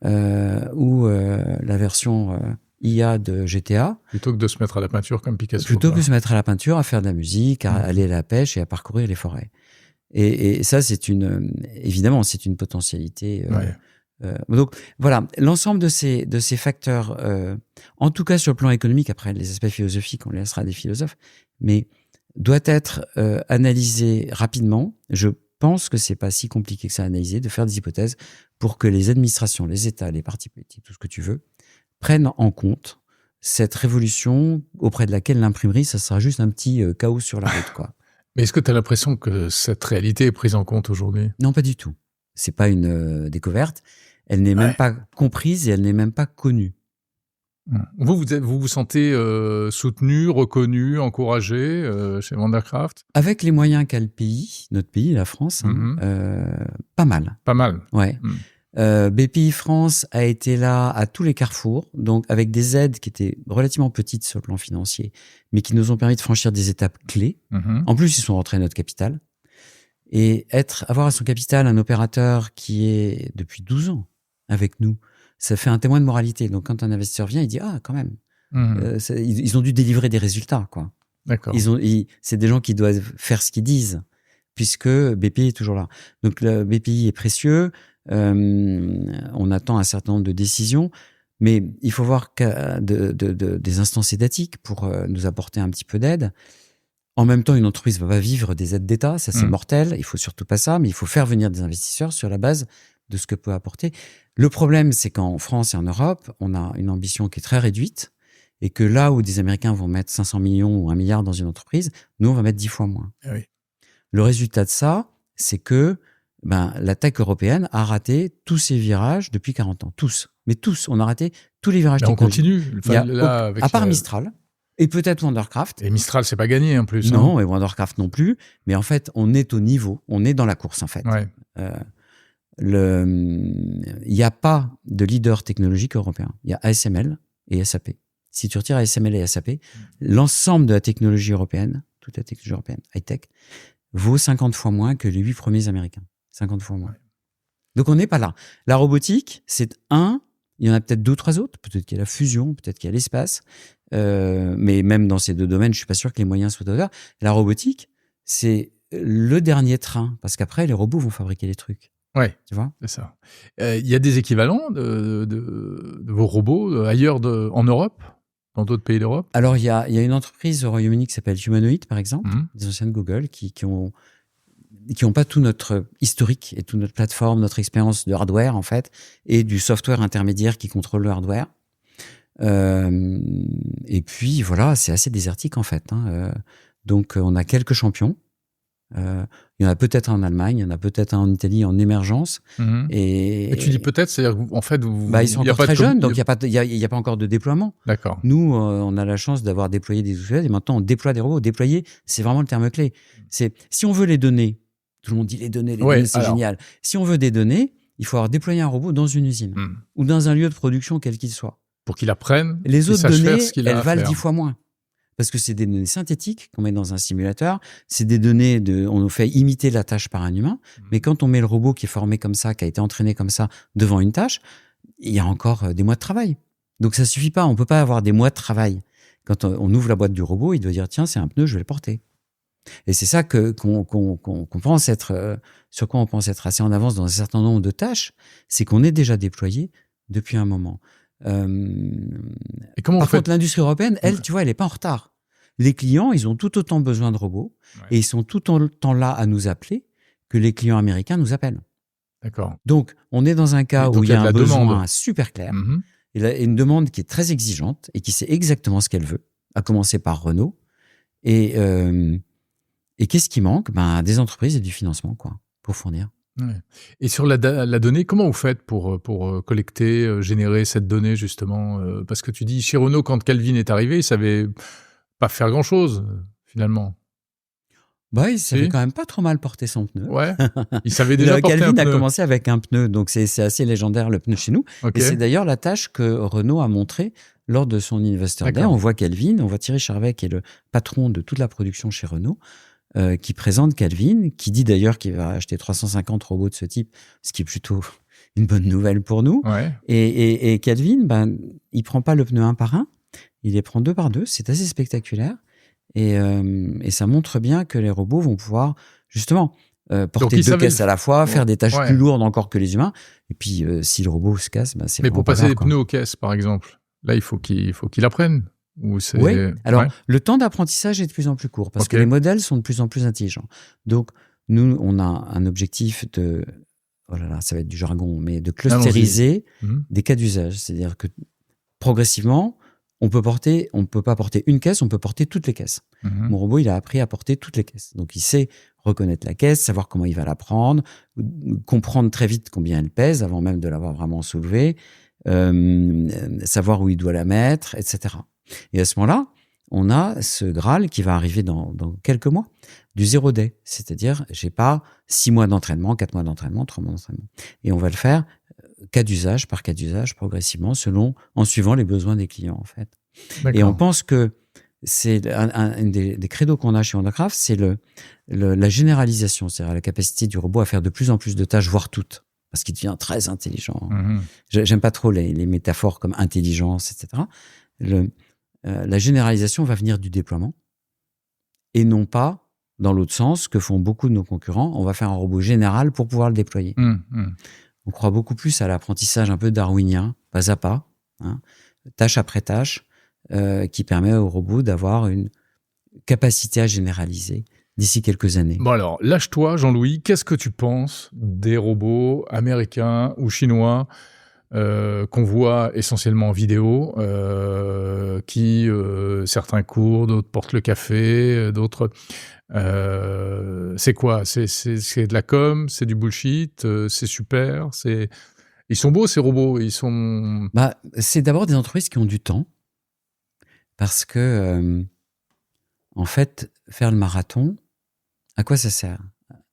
ou la version IA de GTA. Plutôt que de se mettre à la peinture comme Picasso. Plutôt que de se mettre à la peinture, à faire de la musique, à aller à la pêche et à parcourir les forêts. Et ça, évidemment, c'est une potentialité. Donc voilà, l'ensemble de ces facteurs, en tout cas sur le plan économique, après les aspects philosophiques, on les laissera à des philosophes, mais doit être analysé rapidement. Je pense que c'est pas si compliqué que ça à analyser, de faire des hypothèses pour que les administrations, les États, les partis politiques, tout ce que tu veux, prennent en compte cette révolution auprès de laquelle l'imprimerie, ça sera juste un petit chaos sur la route, quoi. Mais est-ce que tu as l'impression que cette réalité est prise en compte aujourd'hui? Non, pas du tout. C'est pas une découverte. Elle n'est même pas comprise et elle n'est même pas connue. Vous vous sentez soutenu, reconnu, encouragé chez Vandercraft? Avec les moyens qu'a le pays, notre pays, la France, pas mal. Pas mal. Ouais. BPI France a été là à tous les carrefours, donc avec des aides qui étaient relativement petites sur le plan financier, mais qui nous ont permis de franchir des étapes clés. En plus, ils sont rentrés à notre capital. Et avoir à son capital un opérateur qui est depuis 12 ans avec nous, ça fait un témoin de moralité. Donc, quand un investisseur vient, il dit « Ah, quand même, ils ont dû délivrer des résultats, quoi. » D'accord. C'est des gens qui doivent faire ce qu'ils disent, puisque BPI est toujours là. Donc, le BPI est précieux. On attend un certain nombre de décisions, mais il faut voir des instances étatiques pour nous apporter un petit peu d'aide. En même temps, une entreprise va pas vivre des aides d'État, ça c'est mortel, il faut surtout pas ça, mais il faut faire venir des investisseurs sur la base de ce que peut apporter. Le problème, c'est qu'en France et en Europe, on a une ambition qui est très réduite, et que là où des Américains vont mettre 500 millions ou 1 milliard dans une entreprise, nous on va mettre 10 fois moins. Oui. Le résultat de ça, c'est que la tech européenne a raté tous ses virages depuis 40 ans. Tous. Mais tous. On a raté tous les virages technologiques. On continue. À part Mistral. Et peut-être Vandercraft. Et Mistral, c'est pas gagné en plus. Non, et Vandercraft non plus. Mais en fait, on est au niveau. On est dans la course, en fait. Ouais. Il n'y a pas de leader technologique européen. Il y a ASML et SAP. Si tu retires ASML et SAP, l'ensemble de la technologie européenne, toute la technologie européenne, high-tech, vaut 50 fois moins que les 8 premiers Américains. 50 fois moins. Donc, on n'est pas là. La robotique, c'est il y en a peut-être 2 ou 3 autres. Peut-être qu'il y a la fusion, peut-être qu'il y a l'espace. Mais même dans ces 2 domaines, je suis pas sûr que les moyens soient à hauteur. La robotique, c'est le dernier train. Parce qu'après, les robots vont fabriquer les trucs. Ouais, tu vois, c'est ça. Il y a des équivalents de vos robots ailleurs en Europe, dans d'autres pays d'Europe? Alors, il y a une entreprise au Royaume-Uni qui s'appelle Humanoid, par exemple, des anciennes Google, qui ont pas tout notre historique et toute notre plateforme, notre expérience de hardware, en fait, et du software intermédiaire qui contrôle le hardware. Et puis, voilà, c'est assez désertique, en fait. Donc, on a quelques champions. Il y en a peut-être en Allemagne, il y en a peut-être en Italie en émergence. Et tu dis peut-être, c'est-à-dire qu'en fait, ils sont encore très jeunes, donc il n'y a pas encore de déploiement. D'accord. Nous, on a la chance d'avoir déployé des outils et maintenant on déploie des robots. Déployer, c'est vraiment le terme clé. Si on veut les données, tout le monde dit les données, c'est génial. Si on veut des données, il faut avoir déployé un robot dans une usine ou dans un lieu de production quel qu'il soit. Pour qu'il apprenne. Les autres données, elles valent 10 fois moins. Parce que c'est des données synthétiques qu'on met dans un simulateur. C'est des données on nous fait imiter la tâche par un humain. Mais quand on met le robot qui est formé comme ça, qui a été entraîné comme ça, devant une tâche, il y a encore des mois de travail. Donc ça suffit pas. On peut pas avoir des mois de travail. Quand on ouvre la boîte du robot, il doit dire, tiens, c'est un pneu, je vais le porter. Et c'est ça qu'on pense être, sur quoi on pense être assez en avance dans un certain nombre de tâches, c'est qu'on est déjà déployé depuis un moment. Et comment Par contre, l'industrie européenne, elle, tu vois, elle n'est pas en retard. Les clients, ils ont tout autant besoin de robots et ils sont tout autant là à nous appeler que les clients américains nous appellent. D'accord. Donc, on est dans un cas où il y a un besoin super clair, et une demande qui est très exigeante et qui sait exactement ce qu'elle veut, à commencer par Renault. Et qu'est-ce qui manque ? Des entreprises et du financement, quoi, pour fournir. Ouais. Et sur la donnée, comment vous faites pour collecter, générer cette donnée, justement ? Parce que tu dis, chez Renault, quand Kelvin est arrivé, il ne savait pas faire grand-chose, finalement. Il savait quand même pas trop mal porter son pneu. Ouais, il savait déjà porter un pneu. Kelvin a commencé avec un pneu, donc c'est assez légendaire, le pneu chez nous. Okay. Et c'est d'ailleurs la tâche que Renault a montrée lors de son Investor Day. On voit Kelvin, on voit Thierry Charvet, qui est le patron de toute la production chez Renault, qui présente Kelvin, qui dit d'ailleurs qu'il va acheter 350 robots de ce type, ce qui est plutôt une bonne nouvelle pour nous. Ouais. Et Kelvin, il prend pas le pneu un par un, il les prend deux par deux, c'est assez spectaculaire. Et ça montre bien que les robots vont pouvoir justement porter deux caisses à la fois, faire des tâches plus lourdes encore que les humains. Et puis, si le robot se casse, c'est Mais pour passer les pneus aux caisses, par exemple, là, il faut qu'il apprenne. Oui, alors le temps d'apprentissage est de plus en plus court parce que les modèles sont de plus en plus intelligents. Donc, nous, on a un objectif de, oh là là, ça va être du jargon, mais de clustériser des cas d'usage. C'est-à-dire que progressivement, on peut pas porter une caisse, on peut porter toutes les caisses. Mon robot, il a appris à porter toutes les caisses. Donc, il sait reconnaître la caisse, savoir comment il va la prendre, comprendre très vite combien elle pèse avant même de l'avoir vraiment soulevée, savoir où il doit la mettre, etc. Et à ce moment-là, on a ce Graal qui va arriver dans quelques mois, du 0 day. C'est-à-dire, j'ai pas 6 mois d'entraînement, 4 mois d'entraînement, 3 mois d'entraînement. Et on va le faire cas d'usage par cas d'usage, progressivement, en suivant les besoins des clients, en fait. Et on pense que c'est un des credos qu'on a chez Honda Craft, c'est la généralisation, c'est-à-dire la capacité du robot à faire de plus en plus de tâches, voire toutes, parce qu'il devient très intelligent. J'aime pas trop les métaphores comme intelligence, etc. La généralisation va venir du déploiement et non pas dans l'autre sens que font beaucoup de nos concurrents. On va faire un robot général pour pouvoir le déployer. On croit beaucoup plus à l'apprentissage un peu darwinien, pas à pas, tâche après tâche, qui permet au robot d'avoir une capacité à généraliser d'ici quelques années. Bon alors, lâche-toi Jean-Louis, qu'est-ce que tu penses des robots américains ou chinois qu'on voit essentiellement en vidéo, qui certains courent, d'autres portent le café, d'autres... c'est quoi ? C'est de la com, c'est du bullshit, c'est super, ils sont beaux ces robots, ils sont... c'est d'abord des entreprises qui ont du temps, parce que en fait, faire le marathon, à quoi ça sert ?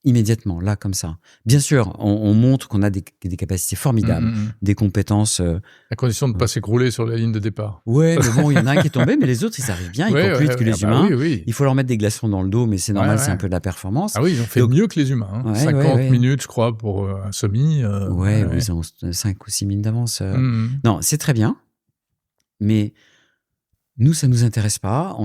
Immédiatement, là, comme ça. Bien sûr, on montre qu'on a des capacités formidables, des compétences... à condition de ne pas s'écrouler sur la ligne de départ. Ouais, mais bon, il y en a un qui est tombé, mais les autres, ils arrivent bien, ils courent plus vite que les humains. Il faut leur mettre des glaçons dans le dos, mais c'est normal, c'est un peu de la performance. Ah oui, ils ont fait mieux que les humains. 50 minutes, je crois, pour un semi. Ils ont 5 ou 6 minutes d'avance. Non, c'est très bien, mais... Nous, ça nous intéresse pas.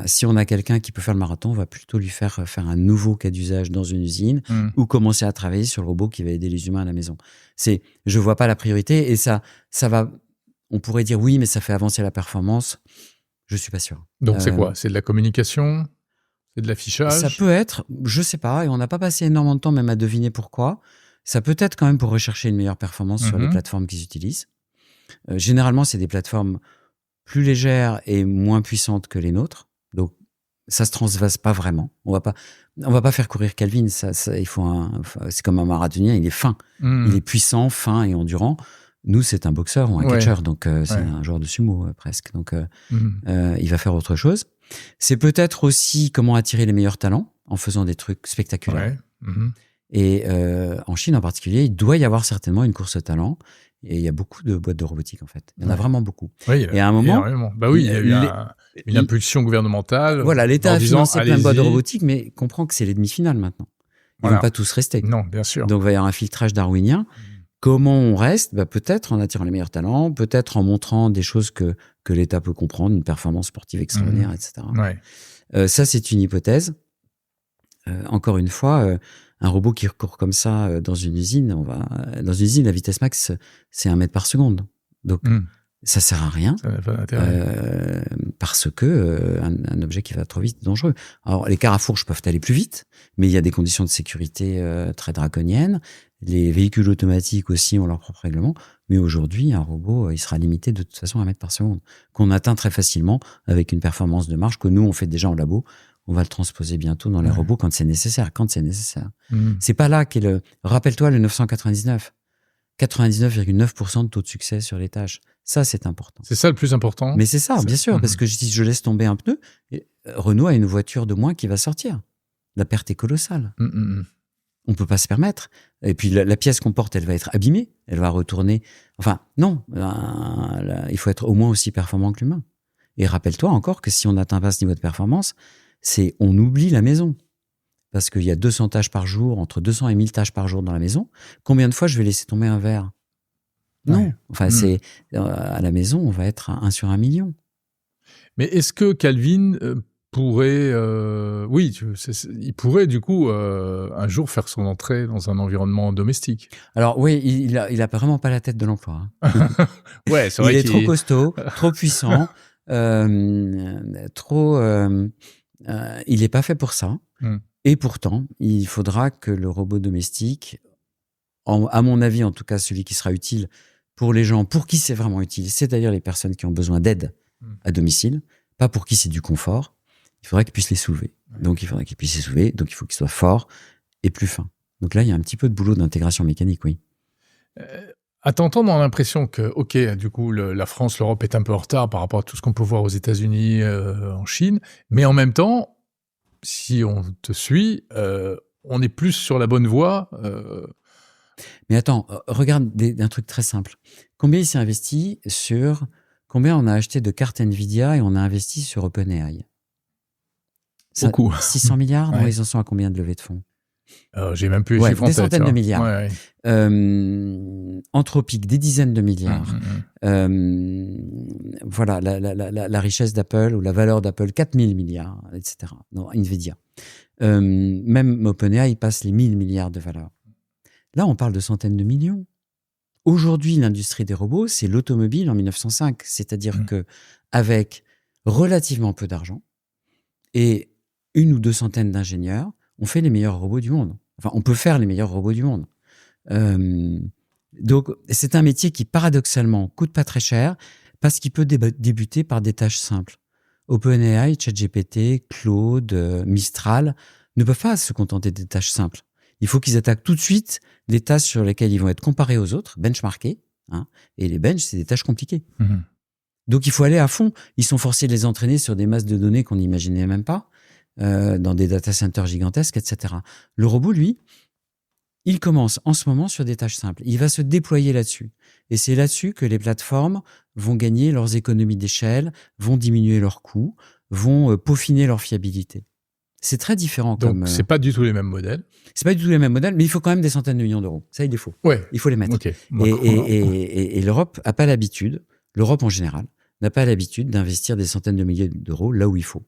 Si on a quelqu'un qui peut faire le marathon, on va plutôt lui faire un nouveau cas d'usage dans une usine ou commencer à travailler sur le robot qui va aider les humains à la maison. Je vois pas la priorité et ça va. On pourrait dire oui, mais ça fait avancer la performance. Je suis pas sûr. Donc c'est quoi ? C'est de la communication ? C'est de l'affichage ? Ça peut être. Je sais pas. Et on n'a pas passé énormément de temps même à deviner pourquoi. Ça peut être quand même pour rechercher une meilleure performance sur les plateformes qu'ils utilisent. Généralement, c'est des plateformes plus légères et moins puissantes que les nôtres. Donc, ça se transvase pas vraiment. On va pas faire courir Kelvin. Il faut c'est comme un marathonien. Il est fin. Il est puissant, fin et endurant. Nous, c'est un boxeur ou un catcheur. Donc, c'est un joueur de sumo presque. Donc, il va faire autre chose. C'est peut-être aussi comment attirer les meilleurs talents en faisant des trucs spectaculaires. Et en Chine en particulier, il doit y avoir certainement une course au talent. Et il y a beaucoup de boîtes de robotique, en fait. Il y en a vraiment beaucoup. Oui, et à un moment... il y a eu une impulsion gouvernementale. Voilà, l'État a financé plein de boîtes de robotique, mais comprend que c'est les demi-finales maintenant. Ils ne vont pas tous rester. Non, bien sûr. Donc, il va y avoir un filtrage darwinien. Comment on reste ? Peut-être en attirant les meilleurs talents, peut-être en montrant des choses que l'État peut comprendre, une performance sportive extraordinaire, etc. Ça, c'est une hypothèse. Encore une fois, un robot qui court comme ça dans une usine, la vitesse max, c'est 1 mètre par seconde. Donc, ça sert à rien. Ça n'a pas d'intérêt. Parce que un objet qui va trop vite est dangereux. Alors, les cars à fourche peuvent aller plus vite, mais il y a des conditions de sécurité très draconiennes. Les véhicules automatiques aussi ont leur propre règlement. Mais aujourd'hui, un robot, il sera limité de toute façon à 1 mètre par seconde, qu'on atteint très facilement avec une performance de marche que nous, on fait déjà en labo. On va le transposer bientôt dans les robots quand c'est nécessaire. C'est pas là qu'est le... Rappelle-toi le 999. 99,9% de taux de succès sur les tâches. Ça, c'est important. C'est ça le plus important. Mais c'est ça, bien sûr, parce que si je laisse tomber un pneu, Renault a une voiture de moins qui va sortir. La perte est colossale. On peut pas se permettre. Et puis la pièce qu'on porte, elle va être abîmée. Elle va retourner. Enfin, non. Il faut être au moins aussi performant que l'humain. Et rappelle-toi encore que si on n'atteint pas ce niveau de performance, on oublie la maison. Parce qu'il y a 200 tâches par jour, entre 200 et 1000 tâches par jour dans la maison. Combien de fois je vais laisser tomber un verre? Non. Enfin, à la maison, on va être à 1 sur 1 million. Mais est-ce que Calvin pourrait... il pourrait du coup un jour faire son entrée dans un environnement domestique? Alors oui, il a vraiment pas la tête de l'emploi. Ouais, c'est vrai il est trop costaud, trop puissant, il n'est pas fait pour ça. Et pourtant, il faudra que le robot domestique, à mon avis, en tout cas celui qui sera utile pour les gens, pour qui c'est vraiment utile, c'est-à-dire les personnes qui ont besoin d'aide à domicile, pas pour qui c'est du confort, il faudrait qu'il puisse les soulever. Donc il faudrait qu'il puisse les soulever, donc il faut qu'il soit fort et plus fin. Donc là, il y a un petit peu de boulot d'intégration mécanique, oui. À t'entendre, on a l'impression que, ok, du coup, la France, l'Europe est un peu en retard par rapport à tout ce qu'on peut voir aux États-Unis, en Chine, mais en même temps, si on te suit, on est plus sur la bonne voie. Mais attends, regarde un truc très simple. Combien il s'est investi sur... Combien on a acheté de cartes Nvidia et on a investi sur OpenAI? Beaucoup. 600 milliards? Non, ils en sont à combien de levée de fonds? J'ai même plus les chiffres en tête. Des centaines de milliards. Anthropic, des dizaines de milliards. Voilà, la richesse d'Apple ou la valeur d'Apple, 4000 milliards, etc. Non, Nvidia. Même OpenAI passe les 1000 milliards de valeur. Là, on parle de centaines de millions. Aujourd'hui, l'industrie des robots, c'est l'automobile en 1905. C'est-à-dire que avec relativement peu d'argent et 1 ou 2 centaines d'ingénieurs, on fait les meilleurs robots du monde. Enfin, on peut faire les meilleurs robots du monde. Donc, c'est un métier qui, paradoxalement, coûte pas très cher parce qu'il peut débuter par des tâches simples. OpenAI, ChatGPT, Claude, Mistral ne peuvent pas se contenter des tâches simples. Il faut qu'ils attaquent tout de suite les tâches sur lesquelles ils vont être comparés aux autres, benchmarkés. Et les benches, c'est des tâches compliquées. Donc, il faut aller à fond. Ils sont forcés de les entraîner sur des masses de données qu'on n'imaginait même pas, dans des data centers gigantesques, etc. Le robot, lui, il commence en ce moment sur des tâches simples. Il va se déployer là-dessus. Et c'est là-dessus que les plateformes vont gagner leurs économies d'échelle, vont diminuer leurs coûts, vont peaufiner leur fiabilité. C'est très différent. Donc, c'est pas du tout les mêmes modèles. C'est pas du tout les mêmes modèles, mais il faut quand même des centaines de millions d'euros. Ça, il les faut. Ouais. Il faut les mettre. Okay. Et l'Europe n'a pas l'habitude, l'Europe en général, n'a pas l'habitude d'investir des centaines de milliers d'euros là où il faut.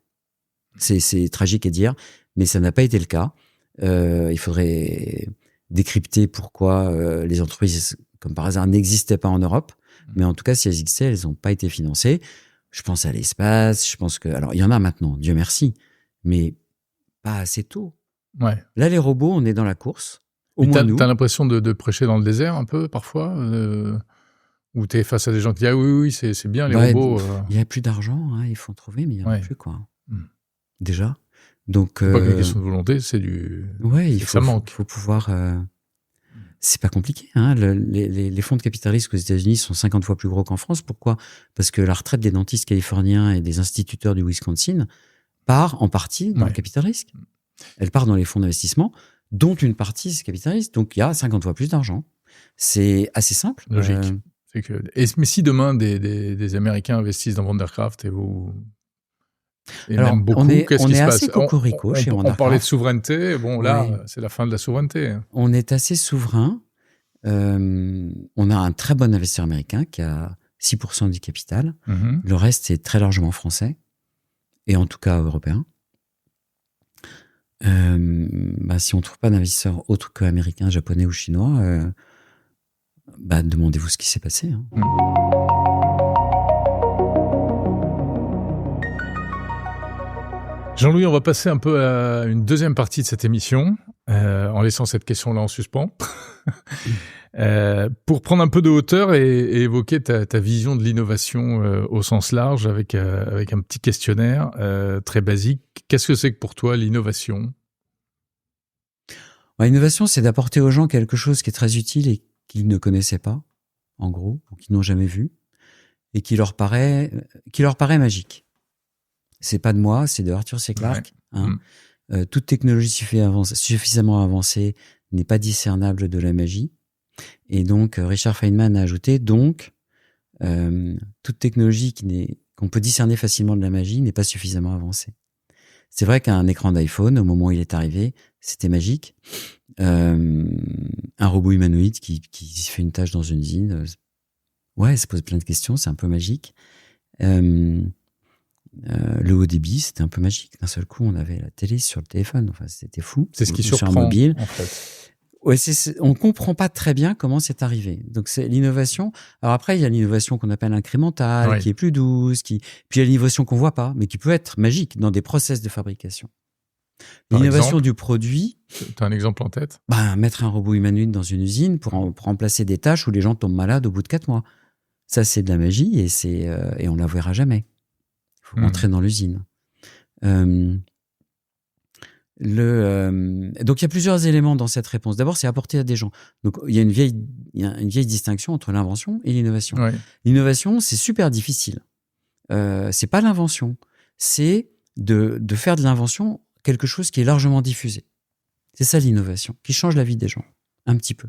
C'est tragique à dire, mais ça n'a pas été le cas. Il faudrait décrypter pourquoi les entreprises, comme par hasard, n'existaient pas en Europe. Mais en tout cas, si elles existaient, elles n'ont pas été financées. Je pense à l'espace, je pense que... Alors, il y en a maintenant, Dieu merci, mais pas assez tôt. Ouais. Là, les robots, on est dans la course. T'as l'impression de prêcher dans le désert un peu, parfois où tu es face à des gens qui disent « Ah oui, c'est bien, les robots. » Il n'y a plus d'argent, il faut en trouver, mais il n'y en a plus, quoi. Déjà. Donc, c'est pas qu'une question de volonté, c'est ça manque. Il faut pouvoir... C'est pas compliqué. Les fonds de capital risque aux États-Unis sont 50 fois plus gros qu'en France. Pourquoi? Parce que la retraite des dentistes californiens et des instituteurs du Wisconsin part en partie dans le capital risque. Elle part dans les fonds d'investissement, dont une partie c'est capital risque. Donc il y a 50 fois plus d'argent. C'est assez simple. Logique. Mais si demain des Américains investissent dans Wondercraft et alors, même beaucoup, qu'est-ce qui se passe? Assez cocorico chez Wondercraft. On parlait de souveraineté. Bon, là, c'est la fin de la souveraineté. On est assez souverain. On a un très bon investisseur américain qui a 6% du capital. Le reste, c'est très largement français. Et en tout cas européen. Si on ne trouve pas d'investisseurs autres qu'américains, japonais ou chinois, demandez-vous ce qui s'est passé. Hein. Jean-Louis, on va passer un peu à une deuxième partie de cette émission, en laissant cette question-là en suspens. Pour prendre un peu de hauteur et évoquer ta vision de l'innovation au sens large avec un petit questionnaire très basique. Qu'est-ce que c'est que pour toi l'innovation ? L'innovation, c'est d'apporter aux gens quelque chose qui est très utile et qu'ils ne connaissaient pas, en gros, ou qu'ils n'ont jamais vu, et qui leur paraît magique. C'est pas de moi, c'est de Arthur C. Clarke. Ouais. Hein. Toute technologie suffisamment avancée n'est pas discernable de la magie. Et donc, Richard Feynman a ajouté, toute technologie qu'on peut discerner facilement de la magie n'est pas suffisamment avancée. C'est vrai qu'un écran d'iPhone, au moment où il est arrivé, c'était magique. Un robot humanoïde qui fait une tâche dans une usine, ça pose plein de questions, c'est un peu magique. Le haut débit, c'était un peu magique. D'un seul coup, on avait la télé sur le téléphone. Enfin, c'était fou. C'est ce qui surprend, sur un mobile. En fait. Ouais, on comprend pas très bien comment c'est arrivé. Donc, c'est l'innovation. Alors après, il y a l'innovation qu'on appelle incrémentale, qui est plus douce, puis il y a l'innovation qu'on voit pas, mais qui peut être magique dans des process de fabrication. L'innovation du produit. Tu as un exemple en tête ? Mettre un robot humanoïde dans une usine pour remplacer des tâches où les gens tombent malades au bout de 4 mois. Ça, c'est de la magie et on la verra jamais. Il faut rentrer dans l'usine. Donc, il y a plusieurs éléments dans cette réponse. D'abord, c'est apporter à des gens. Donc, il y a une vieille distinction entre l'invention et l'innovation. Ouais. L'innovation, c'est super difficile. C'est pas l'invention. C'est de faire de l'invention quelque chose qui est largement diffusé. C'est ça l'innovation, qui change la vie des gens. Un petit peu.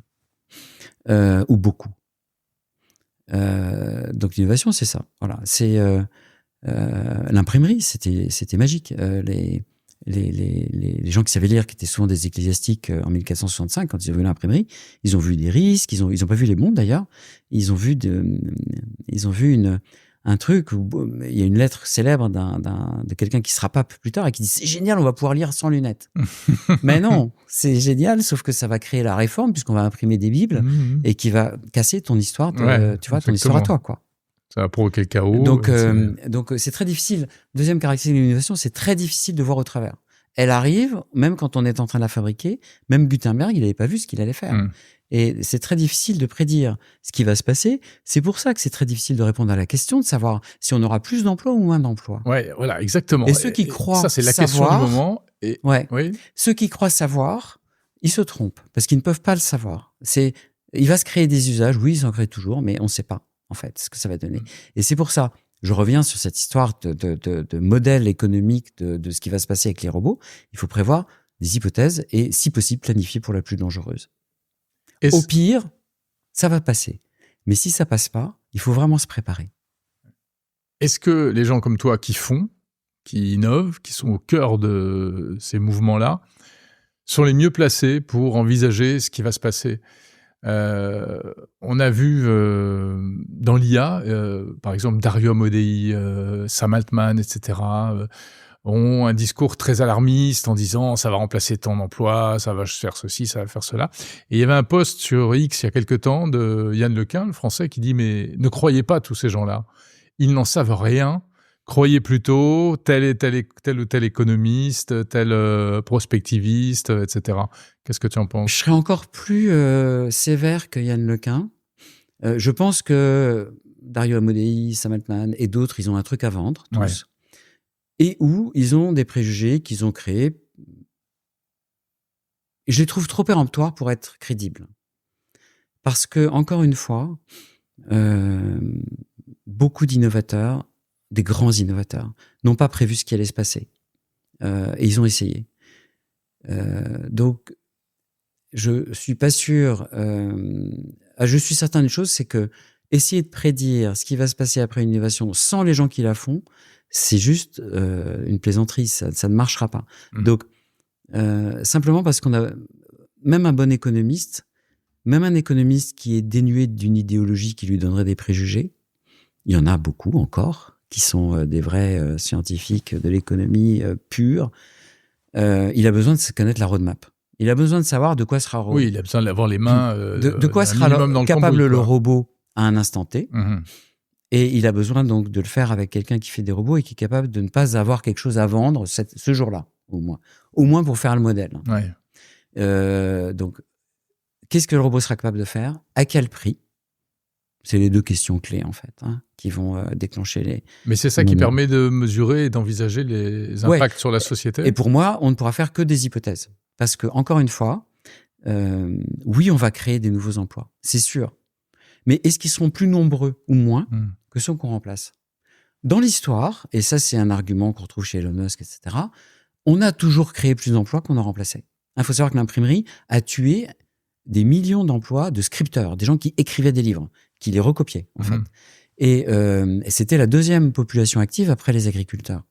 Ou beaucoup. Donc, l'innovation, c'est ça. Voilà. C'est... l'imprimerie, c'était magique. Les gens qui savaient lire, qui étaient souvent des ecclésiastiques en 1465, quand ils ont vu l'imprimerie, ils ont vu des risques, ils ont pas vu les bombes d'ailleurs, ils ont vu un truc où il y a une lettre célèbre de quelqu'un qui sera pape plus tard et qui dit c'est génial, on va pouvoir lire sans lunettes. Mais non, c'est génial, sauf que ça va créer la réforme puisqu'on va imprimer des bibles et qui va casser ton histoire, ton histoire à toi, quoi. Ça va provoquer le chaos. Donc, c'est très difficile. Deuxième caractéristique de l'innovation, c'est très difficile de voir au travers. Elle arrive, même quand on est en train de la fabriquer. Même Gutenberg, il n'avait pas vu ce qu'il allait faire. Et c'est très difficile de prédire ce qui va se passer. C'est pour ça que c'est très difficile de répondre à la question de savoir si on aura plus d'emplois ou moins d'emplois. Ouais, voilà, exactement. Et ceux qui croient ça, c'est la savoir, question du moment. Ceux qui croient savoir, ils se trompent parce qu'ils ne peuvent pas le savoir. Il va se créer des usages. Oui, ils en créent toujours, mais on ne sait pas. En fait, ce que ça va donner. Et c'est pour ça, je reviens sur cette histoire de modèle économique de ce qui va se passer avec les robots. Il faut prévoir des hypothèses et, si possible, planifier pour la plus dangereuse. Au pire, ça va passer. Mais si ça passe pas, il faut vraiment se préparer. Est-ce que les gens comme toi qui innovent, qui sont au cœur de ces mouvements-là, sont les mieux placés pour envisager ce qui va se passer ? On a vu dans l'IA, par exemple Dario Amodei, Sam Altman, etc., ont un discours très alarmiste en disant ça va remplacer tant d'emplois, ça va faire ceci, ça va faire cela. Et il y avait un post sur X il y a quelque temps de Yann Lequin, le français, qui dit mais ne croyez pas tous ces gens-là, ils n'en savent rien. Croyez plutôt tel ou tel économiste, tel prospectiviste, etc. Qu'est-ce que tu en penses ? Je serais encore plus sévère que Yann Lequin. Je pense que Dario Amodei, Sam Altman et d'autres, ils ont un truc à vendre, tous. Ouais. Et où ils ont des préjugés qu'ils ont créés. Et je les trouve trop péremptoires pour être crédibles. Parce que, encore une fois, beaucoup d'innovateurs, des grands innovateurs, n'ont pas prévu ce qui allait se passer. Et ils ont essayé. Donc, je suis pas sûr... je suis certain d'une chose, c'est que essayer de prédire ce qui va se passer après une innovation sans les gens qui la font, c'est juste une plaisanterie, ça ne marchera pas. Donc, simplement parce qu'on a... Même un bon économiste, même un économiste qui est dénué d'une idéologie qui lui donnerait des préjugés, il y en a beaucoup encore, qui sont des vrais scientifiques de l'économie pure, il a besoin de connaître la roadmap. Il a besoin de savoir de quoi sera le robot. Oui, il a besoin d'avoir les mains de quoi sera capable le robot à un instant T. Et il a besoin donc de le faire avec quelqu'un qui fait des robots et qui est capable de ne pas avoir quelque chose à vendre ce jour-là, au moins. Au moins pour faire le modèle. Ouais. Donc, qu'est-ce que le robot sera capable de faire? À quel prix? C'est les deux questions clés, en fait, qui vont déclencher les... Mais c'est ça qui permet de mesurer et d'envisager les impacts sur la société. Et pour moi, on ne pourra faire que des hypothèses. Parce que, encore une fois, oui, on va créer des nouveaux emplois, c'est sûr. Mais est-ce qu'ils seront plus nombreux ou moins que ceux qu'on remplace? Dans l'histoire, et ça c'est un argument qu'on retrouve chez Elon Musk, etc., on a toujours créé plus d'emplois qu'on en remplaçait. Il faut savoir que l'imprimerie a tué des millions d'emplois de scripteurs, des gens qui écrivaient des livres, qui les recopiaient, en fait. Et c'était la deuxième population active après les agriculteurs.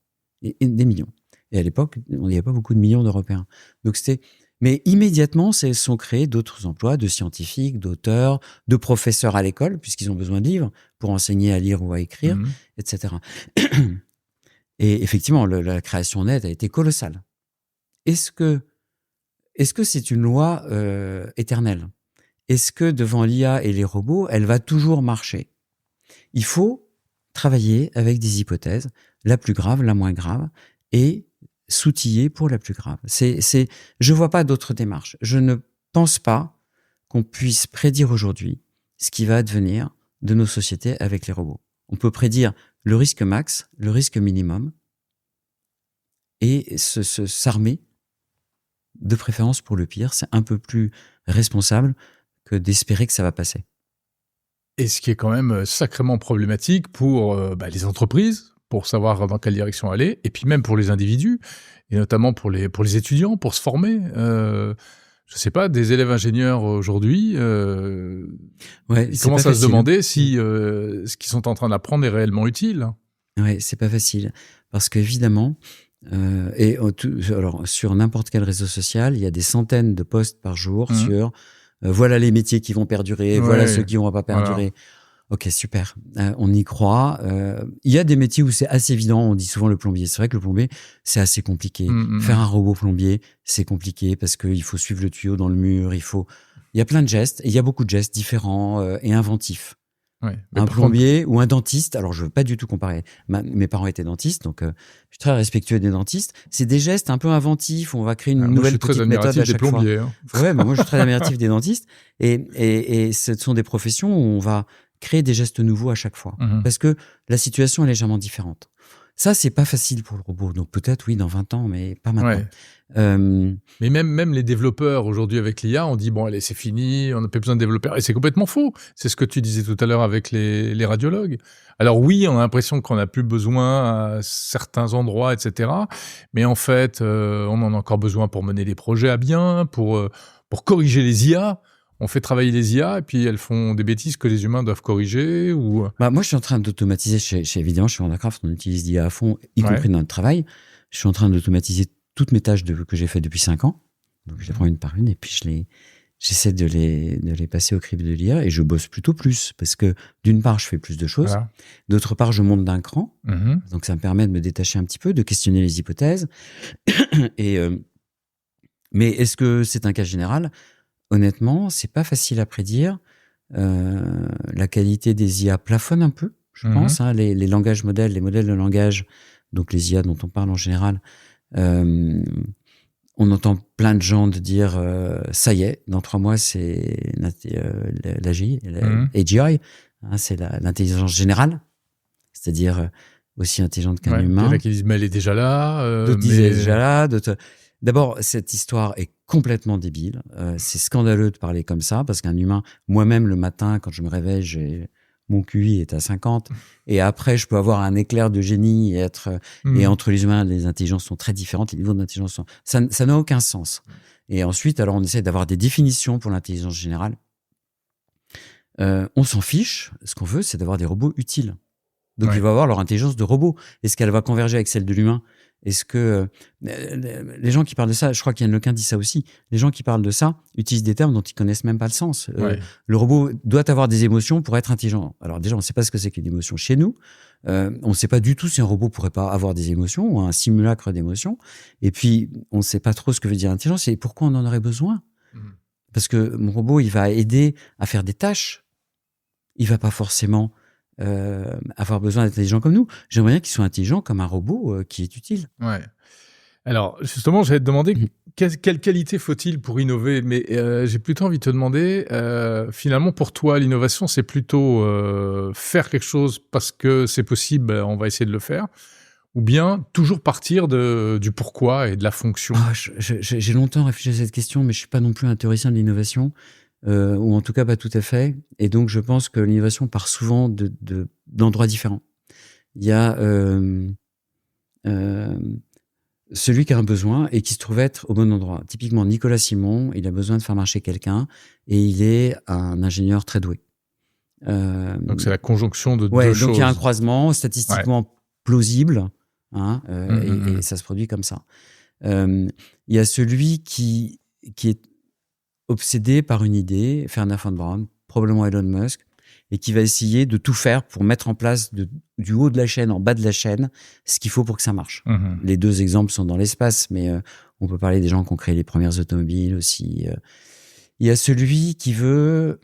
Et des millions. Et à l'époque, il n'y avait pas beaucoup de millions d'Européens. Donc c'était... Mais immédiatement, se sont créés d'autres emplois de scientifiques, d'auteurs, de professeurs à l'école, puisqu'ils ont besoin de livres pour enseigner à lire ou à écrire, etc. Et effectivement, la création nette a été colossale. Est-ce que c'est une loi éternelle? Est-ce que devant l'IA et les robots, elle va toujours marcher? Il faut travailler avec des hypothèses, la plus grave, la moins grave, et s'outiller pour la plus grave. Je vois pas d'autre démarche. Je ne pense pas qu'on puisse prédire aujourd'hui ce qui va advenir de nos sociétés avec les robots. On peut prédire le risque max, le risque minimum, et s'armer de préférence pour le pire. C'est un peu plus responsable que d'espérer que ça va passer. Et ce qui est quand même sacrément problématique pour les entreprises, pour savoir dans quelle direction aller, et puis même pour les individus, et notamment pour les étudiants, pour se former. Je sais pas, des élèves ingénieurs aujourd'hui, ils commencent à se demander si ce qu'ils sont en train d'apprendre est réellement utile. Ouais, c'est pas facile, parce qu'évidemment, alors sur n'importe quel réseau social, il y a des centaines de posts par jour sur voilà les métiers qui vont perdurer, voilà ceux qui vont pas perdurer. Voilà. Ok, super. On y croit. Il y a des métiers où c'est assez évident. On dit souvent le plombier. C'est vrai que le plombier, c'est assez compliqué. Faire un robot plombier, c'est compliqué parce qu'il faut suivre le tuyau dans le mur. Il y a plein de gestes. Et il y a beaucoup de gestes différents et inventifs. Ouais, un plombier ou un dentiste. Alors, je veux pas du tout comparer. Mes parents étaient dentistes, donc je suis très respectueux des dentistes. C'est des gestes un peu inventifs. On va créer une nouvelle petite méthode à chaque fois. Ouais, moi, je suis très admiratif des dentistes. Et ce sont des professions où on va créer des gestes nouveaux à chaque fois. Parce que la situation est légèrement différente. Ça, c'est pas facile pour le robot. Donc peut-être, oui, dans 20 ans, mais pas maintenant. Ouais. Mais même les développeurs, aujourd'hui, avec l'IA, on dit, bon, allez, c'est fini, on n'a plus besoin de développeurs. Et c'est complètement faux. C'est ce que tu disais tout à l'heure avec les radiologues. Alors oui, on a l'impression qu'on n'a plus besoin à certains endroits, etc. Mais en fait, on en a encore besoin pour mener les projets à bien, pour corriger les IA. On fait travailler les IA et puis elles font des bêtises que les humains doivent corriger ou... Moi, je suis en train d'automatiser évidemment, chez Wondercraft, on utilise l'IA à fond, y compris dans notre travail. Je suis en train d'automatiser toutes mes tâches que j'ai fait depuis 5 ans. Donc, je les prends une par une et puis j'essaie de les passer au crible de l'IA et je bosse plutôt plus parce que d'une part, je fais plus de choses. Voilà. D'autre part, je monte d'un cran. Donc, ça me permet de me détacher un petit peu, de questionner les hypothèses. Mais est-ce que c'est un cas général ? Honnêtement, c'est pas facile à prédire. La qualité des IA plafonne un peu, je pense. Les langages modèles, les modèles de langage, donc les IA dont on parle en général, on entend plein de gens dire ça y est, dans 3 mois, c'est l'AGI, AGI, c'est l'intelligence générale, c'est-à-dire aussi intelligente qu'un humain. Il y en a qui disent mais elle est déjà là. D'autres disent elle est déjà là. D'abord, cette histoire est complètement débile. C'est scandaleux de parler comme ça, parce qu'un humain, moi-même, le matin, quand je me réveille, mon QI est à 50. Et après, je peux avoir un éclair de génie et et entre les humains, les intelligences sont très différentes. Les niveaux d'intelligence sont... Ça n'a aucun sens. Et ensuite, alors, on essaie d'avoir des définitions pour l'intelligence générale. On s'en fiche. Ce qu'on veut, c'est d'avoir des robots utiles. Donc, il va avoir leur intelligence de robot. Est-ce qu'elle va converger avec celle de l'humain ? Est-ce que les gens qui parlent de ça, je crois qu'Yann Lequin dit ça aussi, les gens qui parlent de ça utilisent des termes dont ils connaissent même pas le sens. Le robot doit avoir des émotions pour être intelligent. Alors déjà, on ne sait pas ce que c'est qu'une émotion chez nous. On ne sait pas du tout si un robot pourrait pas avoir des émotions ou un simulacre d'émotions. Et puis, on ne sait pas trop ce que veut dire intelligence et pourquoi on en aurait besoin. Parce que mon robot, il va aider à faire des tâches. Il va pas forcément avoir besoin d'être intelligent comme nous. J'aimerais bien qu'il soit intelligent comme un robot qui est utile. Ouais. Alors, justement, j'allais te demander quelle qualité faut-il pour innover, mais j'ai plutôt envie de te demander, finalement, pour toi, l'innovation, c'est plutôt faire quelque chose parce que c'est possible, on va essayer de le faire, ou bien toujours partir du pourquoi et de la fonction. J'ai longtemps réfléchi à cette question, mais je suis pas non plus un théoricien de l'innovation, ou en tout cas pas tout à fait. Et donc, je pense que l'innovation part souvent d'endroits différents. Il y a celui qui a un besoin et qui se trouve être au bon endroit. Typiquement, Nicolas Simon, il a besoin de faire marcher quelqu'un et il est un ingénieur très doué. Donc, c'est la conjonction de deux choses. Donc, il y a un croisement statistiquement plausible, hein, et ça se produit comme ça. Il y a celui qui est obsédé par une idée, Wernher von Braun, probablement Elon Musk, et qui va essayer de tout faire pour mettre en place du haut de la chaîne, en bas de la chaîne, ce qu'il faut pour que ça marche. Les deux exemples sont dans l'espace, mais on peut parler des gens qui ont créé les premières automobiles aussi. Il y a celui qui veut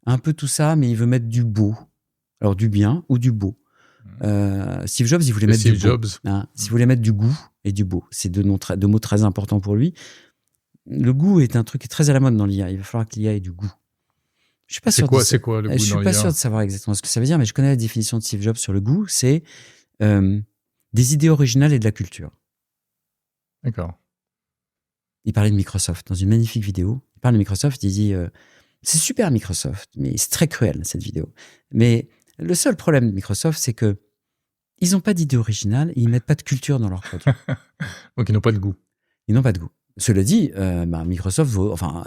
un peu tout ça, mais il veut mettre du beau. Alors du bien ou du beau. Steve Jobs, il voulait mettre du beau. Hein, il voulait mettre du goût et du beau. C'est deux mots très importants pour lui. Le goût est un truc qui est très à la mode dans l'IA. Il va falloir que l'IA ait du goût. Je suis pas sûr. C'est quoi le goût dans l'IA ? Je suis pas sûr de savoir exactement ce que ça veut dire, mais je connais la définition de Steve Jobs sur le goût. C'est des idées originales et de la culture. D'accord. Il parlait de Microsoft dans une magnifique vidéo. Il parle de Microsoft, il dit c'est super Microsoft, mais c'est très cruel cette vidéo. Mais le seul problème de Microsoft, c'est que ils n'ont pas d'idée originale et ils mettent pas de culture dans leurs produits. Donc ils n'ont pas de goût. Ils n'ont pas de goût. Cela dit, Microsoft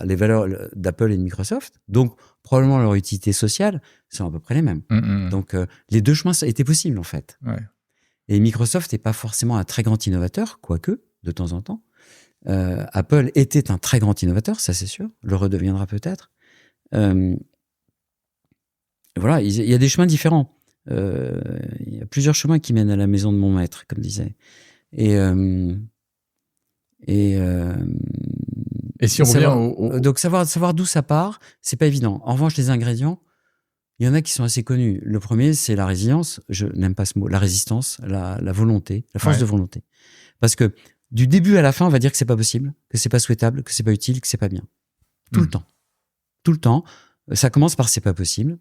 les valeurs d'Apple et de Microsoft, donc probablement leur utilité sociale, sont à peu près les mêmes. Donc les deux chemins étaient possibles en fait. Ouais. Et Microsoft n'est pas forcément un très grand innovateur, quoique de temps en temps. Apple était un très grand innovateur, ça c'est sûr. Le redeviendra peut-être. Voilà, il y a des chemins différents. Il y a plusieurs chemins qui mènent à la maison de mon maître, comme disait. Et si on revient donc savoir d'où ça part, c'est pas évident. En revanche, les ingrédients, il y en a qui sont assez connus. Le premier, c'est la résilience. Je n'aime pas ce mot. La résistance, la volonté, la force de volonté. Parce que du début à la fin, on va dire que c'est pas possible, que c'est pas souhaitable, que c'est pas utile, que c'est pas bien. Tout le temps. Tout le temps. Ça commence par c'est pas possible.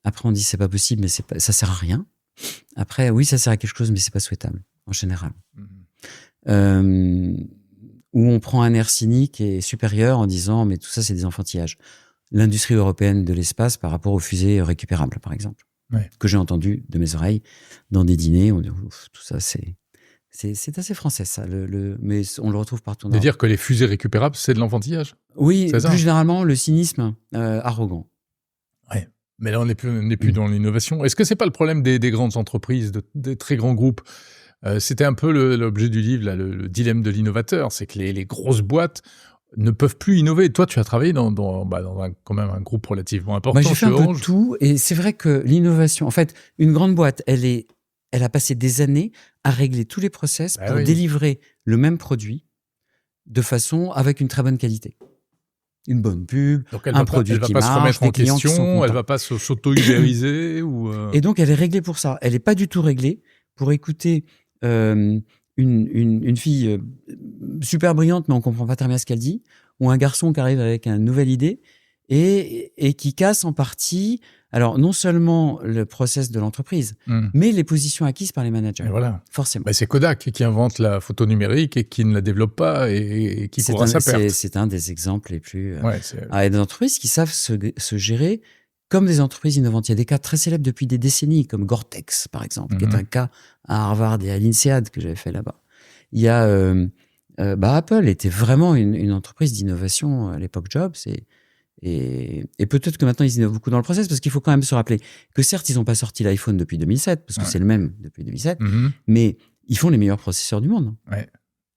Après, on dit c'est pas possible, mais ça sert à rien. Après, oui, ça sert à quelque chose, mais c'est pas souhaitable, en général. Où on prend un air cynique et supérieur en disant mais tout ça c'est des enfantillages. L'industrie européenne de l'espace par rapport aux fusées récupérables par exemple, que j'ai entendu de mes oreilles dans des dîners, on dit tout ça c'est assez français ça, mais on le retrouve partout. De dire que les fusées récupérables c'est de l'enfantillage. Oui, plus généralement le cynisme arrogant. Ouais. Mais là on n'est plus dans l'innovation. Est-ce que c'est pas le problème des grandes entreprises, des très grands groupes? C'était un peu l'objet du livre, là, le dilemme de l'innovateur, c'est que les grosses boîtes ne peuvent plus innover. Toi, tu as travaillé dans quand même un groupe relativement important. J'ai fait un peu de tout, et c'est vrai que l'innovation, en fait, une grande boîte, elle a passé des années à régler tous les process pour délivrer le même produit de façon avec une très bonne qualité. Une bonne pub, un produit qui marche, elle va pas se remettre en question, elle va pas s'auto-ubériser Et donc, elle est réglée pour ça. Elle est pas du tout réglée pour écouter une fille super brillante, mais on comprend pas très bien ce qu'elle dit, ou un garçon qui arrive avec une nouvelle idée et qui casse en partie, alors non seulement le process de l'entreprise, mais les positions acquises par les managers. Et voilà. Forcément. C'est Kodak qui invente la photo numérique et qui ne la développe pas et qui court à sa perte. C'est un des exemples les plus... il y a des entreprises qui savent se gérer comme des entreprises innovantes. Il y a des cas très célèbres depuis des décennies, comme Gore-Tex, par exemple, qui est un cas à Harvard et à l'INSEAD que j'avais fait là-bas. Il y a Apple était vraiment une entreprise d'innovation à l'époque Jobs, et peut-être que maintenant ils innovent beaucoup dans le process, parce qu'il faut quand même se rappeler que certes ils n'ont pas sorti l'iPhone depuis 2007, parce que c'est le même depuis 2007, mais ils font les meilleurs processeurs du monde. Ouais.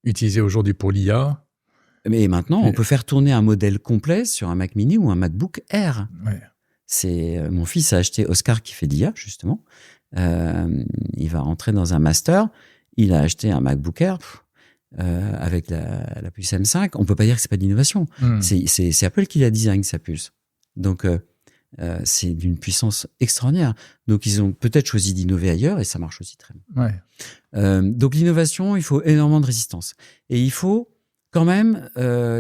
Utilisés aujourd'hui pour l'IA. Mais maintenant, on peut faire tourner un modèle complet sur un Mac mini ou un MacBook Air. Ouais. Mon fils a acheté Oscar qui fait de l'IA, justement. Il va rentrer dans un master. Il a acheté un MacBook Air avec la puce M5. On peut pas dire que c'est pas de l'innovation. C'est Apple qui la design, sa puce. Donc, c'est d'une puissance extraordinaire. Donc, ils ont peut-être choisi d'innover ailleurs et ça marche aussi très bien. Ouais. Donc, l'innovation, il faut énormément de résistance. Et il faut quand même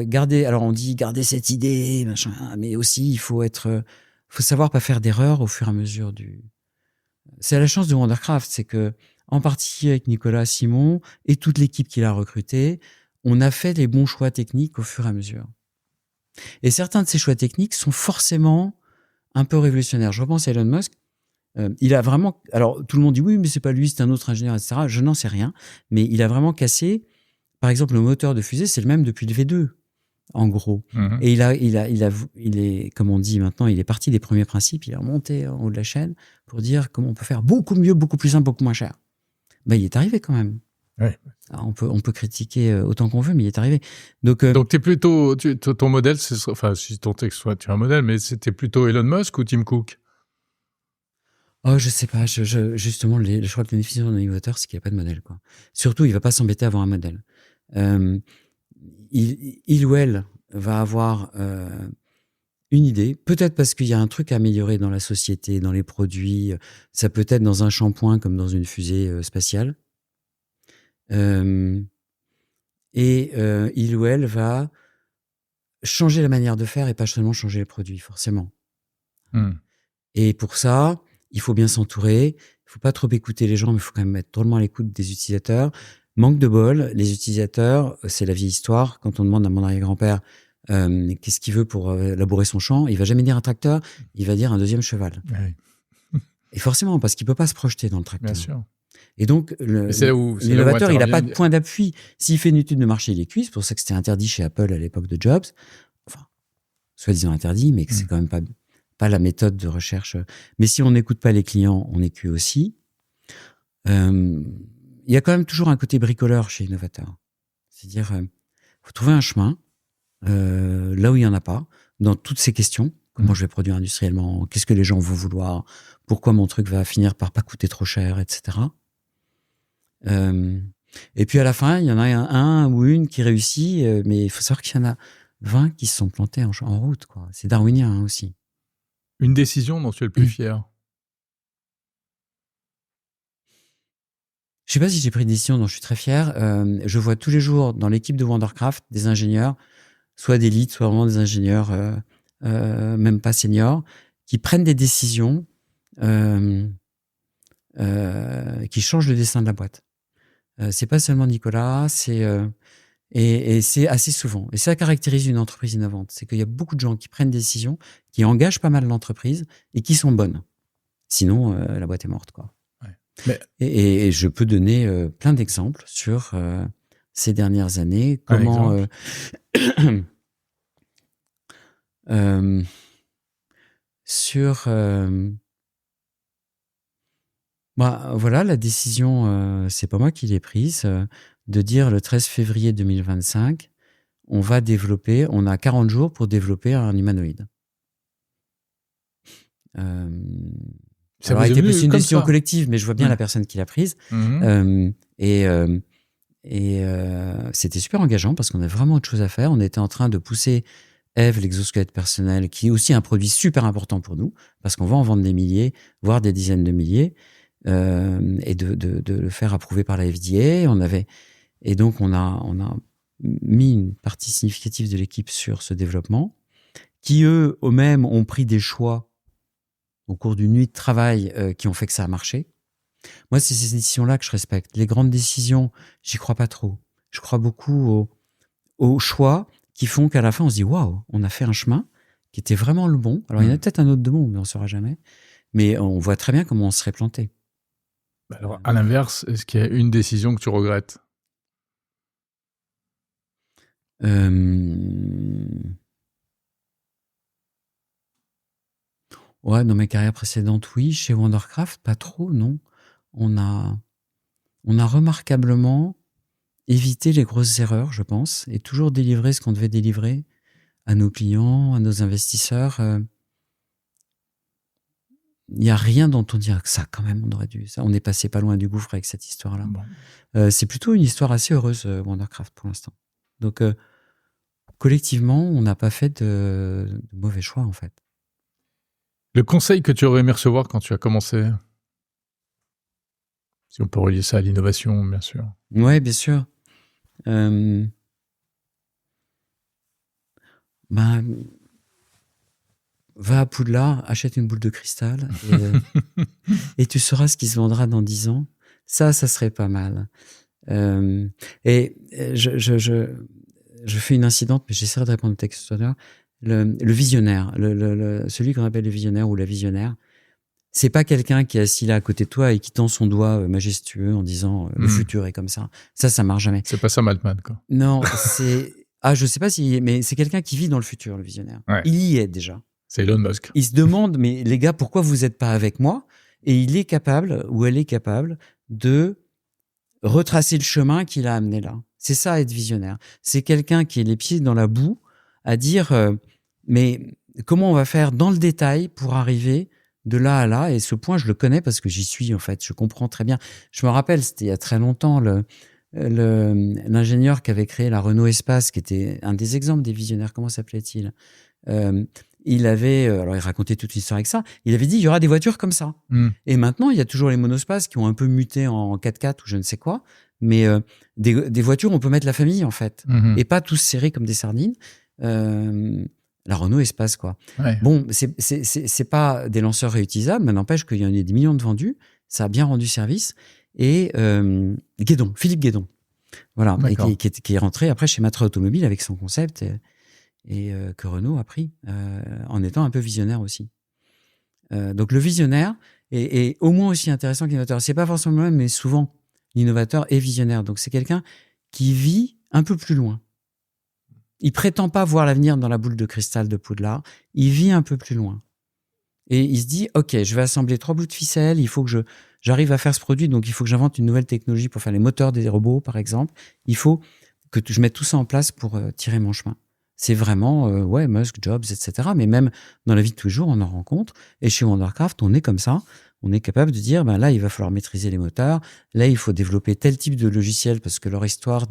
garder... Alors, on dit garder cette idée, machin, mais aussi, il faut savoir pas faire d'erreur au fur et à mesure C'est la chance de Wondercraft, c'est que, en partie avec Nicolas Simon et toute l'équipe qu'il a recrutée, on a fait les bons choix techniques au fur et à mesure. Et certains de ces choix techniques sont forcément un peu révolutionnaire. Je repense à Elon Musk. Il a vraiment... Alors, tout le monde dit, oui, mais c'est pas lui, c'est un autre ingénieur, etc. Je n'en sais rien. Mais il a vraiment cassé... Par exemple, le moteur de fusée, c'est le même depuis le V2, en gros. Et il est, comme on dit maintenant, il est parti des premiers principes. Il est remonté en haut de la chaîne pour dire comment on peut faire beaucoup mieux, beaucoup plus simple, beaucoup moins cher. Ben, il est arrivé quand même. Ouais. Alors, on peut critiquer autant qu'on veut, mais il est arrivé. Donc t'es plutôt, ton modèle, enfin, si ton texte soit, tu as un modèle, mais c'était plutôt Elon Musk ou Tim Cook? Oh, je sais pas. Justement, je crois que le définition d'un innovateur, c'est qu'il n'y a pas de modèle, quoi. Surtout, il va pas s'embêter à avoir un modèle. Il ou elle va avoir une idée, peut-être parce qu'il y a un truc à améliorer dans la société, dans les produits. Ça peut être dans un shampoing comme dans une fusée spatiale. Il ou elle va changer la manière de faire et pas seulement changer les produits, forcément. Et pour ça, il faut bien s'entourer. Il faut pas trop écouter les gens, mais il faut quand même être drôlement à l'écoute des utilisateurs. Manque de bol, les utilisateurs, c'est la vieille histoire. Quand on demande à mon arrière-grand-père qu'est-ce qu'il veut pour labourer son champ, il va jamais dire un tracteur, il va dire un deuxième cheval. Oui. Et forcément, parce qu'il peut pas se projeter dans le tracteur. Bien sûr. Et donc, l'innovateur, il n'a pas de point d'appui. S'il fait une étude de marché, il est cuit. C'est pour ça que c'était interdit chez Apple à l'époque de Jobs. Enfin, soi-disant interdit, mais que c'est quand même pas la méthode de recherche. Mais si on n'écoute pas les clients, on est cuit aussi. Il y a quand même toujours un côté bricoleur chez l'innovateur. C'est-à-dire, faut trouver un chemin là où il n'y en a pas, dans toutes ces questions. Comment je vais produire industriellement? Qu'est-ce que les gens vont vouloir? Pourquoi mon truc va finir par pas coûter trop cher, etc. Et puis à la fin, il y en a un ou une qui réussit, mais il faut savoir qu'il y en a 20 qui se sont plantés en route, quoi. C'est darwinien aussi. Une décision dont tu es le plus fier? Je sais pas si j'ai pris une décision dont je suis très fier. Je vois tous les jours dans l'équipe de Wondercraft des ingénieurs, soit des leads, soit vraiment des ingénieurs, même pas seniors, qui prennent des décisions qui changent le destin de la boîte. C'est pas seulement Nicolas, et c'est assez souvent. Et ça caractérise une entreprise innovante. C'est qu'il y a beaucoup de gens qui prennent des décisions, qui engagent pas mal l'entreprise et qui sont bonnes. Sinon, la boîte est morte, quoi. Mais... Et je peux donner plein d'exemples sur ces dernières années. Comment voilà, la décision, c'est pas moi qui l'ai prise, de dire le 13 février 2025, on a 40 jours pour développer un humanoïde. Ça a été plus une décision collective, mais je vois bien la personne qui l'a prise. C'était super engageant parce qu'on avait vraiment autre chose à faire. On était en train de pousser Eve, l'exosquelette personnel, qui est aussi un produit super important pour nous, parce qu'on va en vendre des milliers, voire des dizaines de milliers, et de le faire approuver par la FDA. Et donc, on a mis une partie significative de l'équipe sur ce développement, qui eux, eux-mêmes, ont pris des choix au cours d'une nuit de travail qui ont fait que ça a marché. Moi, c'est ces décisions-là que je respecte. Les grandes décisions, j'y crois pas trop. Je crois beaucoup aux choix qui font qu'à la fin, on se dit « Waouh, on a fait un chemin qui était vraiment le bon. » Alors, il y en a peut-être un autre de bon, mais on ne saura jamais. Mais on voit très bien comment on serait planté. Alors, à l'inverse, est-ce qu'il y a une décision que tu regrettes? Ouais, dans mes carrières précédentes, oui. Chez Wondercraft, pas trop, non. On a on a remarquablement évité les grosses erreurs, je pense, et toujours délivré ce qu'on devait délivrer à nos clients, à nos investisseurs. Il n'y a rien dont on dirait que ça, quand même, on aurait dû. Ça, on est passé pas loin du gouffre avec cette histoire-là. Bon. C'est plutôt une histoire assez heureuse, Wondercraft, pour l'instant. Donc, collectivement, on n'a pas fait de mauvais choix, en fait. Le conseil que tu aurais aimé recevoir quand tu as commencé, si on peut relier ça à l'innovation, bien sûr. Ouais, bien sûr. Va à Poudlard, achète une boule de cristal et tu sauras ce qui se vendra dans 10 ans. Ça serait pas mal. Et je fais une incidente, mais j'essaierai de répondre au texte tout à l'heure. Le visionnaire, celui qu'on appelle le visionnaire ou la visionnaire, c'est pas quelqu'un qui est assis là à côté de toi et qui tend son doigt majestueux en disant le futur est comme ça. Ça marche jamais. C'est pas Sam Altman, quoi. Non, c'est... je sais pas mais c'est quelqu'un qui vit dans le futur, le visionnaire. Ouais. Il y est déjà. C'est Elon Musk. Il se demande, mais les gars, pourquoi vous n'êtes pas avec moi? Et il est capable, ou elle est capable, de retracer le chemin qui l'a amené là. C'est ça, être visionnaire. C'est quelqu'un qui est les pieds dans la boue à dire, mais comment on va faire dans le détail pour arriver de là à là? Et ce point, je le connais parce que j'y suis, en fait. Je comprends très bien. Je me rappelle, c'était il y a très longtemps, l'ingénieur qui avait créé la Renault Espace, qui était un des exemples des visionnaires. Comment s'appelait-il? Il avait, alors il racontait toute une histoire avec ça, il avait dit il y aura des voitures comme ça. Et maintenant, il y a toujours les monospaces qui ont un peu muté en 4x4 ou je ne sais quoi, mais des voitures, on peut mettre la famille en fait, et pas tous serrés comme des sardines. La Renault Espace, quoi. Ouais. Bon, c'est pas des lanceurs réutilisables, mais n'empêche qu'il y en a des millions de vendus, ça a bien rendu service. Et Philippe Guédon, voilà, et qui est rentré après chez Matra Automobile avec son concept. Et que Renault a pris en étant un peu visionnaire aussi. Donc le visionnaire est au moins aussi intéressant que l'innovateur. C'est pas forcément le même, mais souvent l'innovateur est visionnaire. Donc c'est quelqu'un qui vit un peu plus loin. Il prétend pas voir l'avenir dans la boule de cristal de Poudlard. Il vit un peu plus loin. Et il se dit, OK, je vais assembler 3 bouts de ficelle. Il faut que j'arrive à faire ce produit. Donc il faut que j'invente une nouvelle technologie pour faire les moteurs des robots, par exemple. Il faut que je mette tout ça en place pour tirer mon chemin. C'est vraiment, Musk, Jobs, etc. Mais même dans la vie de tous les jours, on en rencontre. Et chez Wondercraft, on est comme ça. On est capable de dire, là, il va falloir maîtriser les moteurs. Là, il faut développer tel type de logiciel parce que leur histoire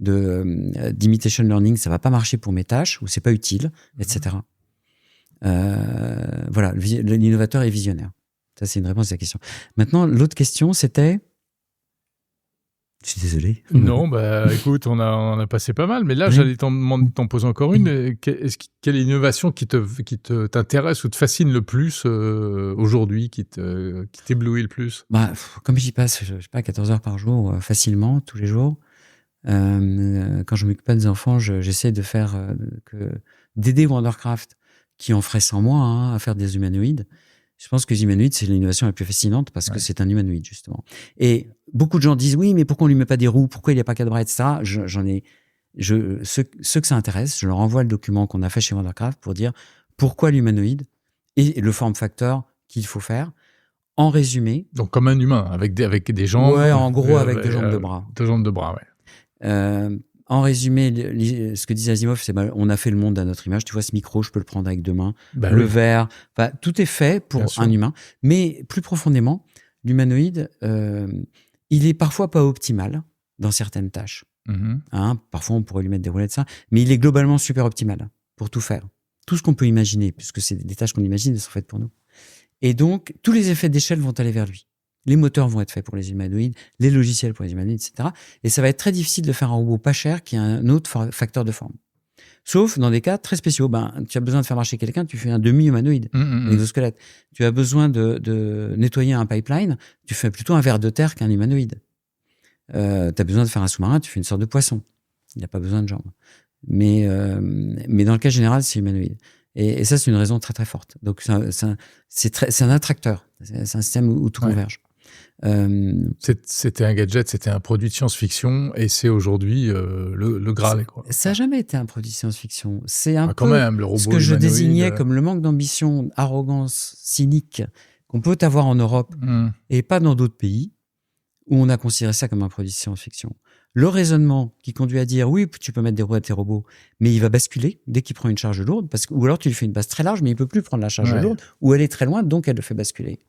d'imitation learning, ça va pas marcher pour mes tâches ou c'est pas utile, etc. Voilà, l'innovateur est visionnaire. Ça, c'est une réponse à la question. Maintenant, l'autre question, c'était... Je suis désolé. Non, écoute, on a passé pas mal, mais là, j'allais t'en poser encore une. Quelle innovation qui t'intéresse ou te fascine le plus aujourd'hui, qui t'éblouit le plus? Comme j'y passe, je sais pas, 14 heures par jour, facilement, tous les jours. Quand je m'occupe pas des enfants, j'essaie de faire d'aider Wondercraft, qui en ferait sans moi, à faire des humanoïdes. Je pense que les humanoïdes, c'est l'innovation la plus fascinante parce que c'est un humanoïde, justement. Et beaucoup de gens disent, oui, mais pourquoi on lui met pas des roues? Pourquoi il n'y a pas 4 bras, etc. Ceux que ça intéresse, je leur envoie le document qu'on a fait chez Wondercraft pour dire pourquoi l'humanoïde et le form factor qu'il faut faire. En résumé. Donc, comme un humain, avec des jambes. Ouais, en gros, avec 2 jambes de bras. 2 jambes de bras, ouais. En résumé, ce que disait Asimov, c'est on a fait le monde à notre image. Tu vois, ce micro, je peux le prendre avec 2 mains. Le verre, tout est fait pour un humain. Mais plus profondément, l'humanoïde, il est parfois pas optimal dans certaines tâches. Parfois, on pourrait lui mettre des roulettes, ça. Mais il est globalement super optimal pour tout faire. Tout ce qu'on peut imaginer, puisque c'est des tâches qu'on imagine, elles sont faites pour nous. Et donc, tous les effets d'échelle vont aller vers lui. Les moteurs vont être faits pour les humanoïdes, les logiciels pour les humanoïdes, etc. Et ça va être très difficile de faire un robot pas cher qui a un autre facteur de forme. Sauf dans des cas très spéciaux. Tu as besoin de faire marcher quelqu'un, tu fais un demi-humanoïde, un exosquelette. Tu as besoin de nettoyer un pipeline, tu fais plutôt un ver de terre qu'un humanoïde. Tu as besoin de faire un sous-marin, tu fais une sorte de poisson. Il n'y a pas besoin de jambes. Mais dans le cas général, c'est humanoïde. Et ça, c'est une raison très très forte. Donc c'est un attracteur. C'est un système où tout converge. C'était un gadget, c'était un produit de science-fiction, et c'est aujourd'hui le Graal, quoi. Ça n'a jamais été un produit de science-fiction. C'est un peu quand même, le robot ce que je désignais comme le manque d'ambition, arrogance cynique qu'on peut avoir en Europe et pas dans d'autres pays. où on a considéré ça comme un produit de science-fiction. Le raisonnement qui conduit à dire oui, tu peux mettre des roues à tes robots, mais il va basculer dès qu'il prend une charge lourde, ou alors tu lui fais une base très large, mais il peut plus prendre la charge lourde, ou elle est très loin, donc elle le fait basculer.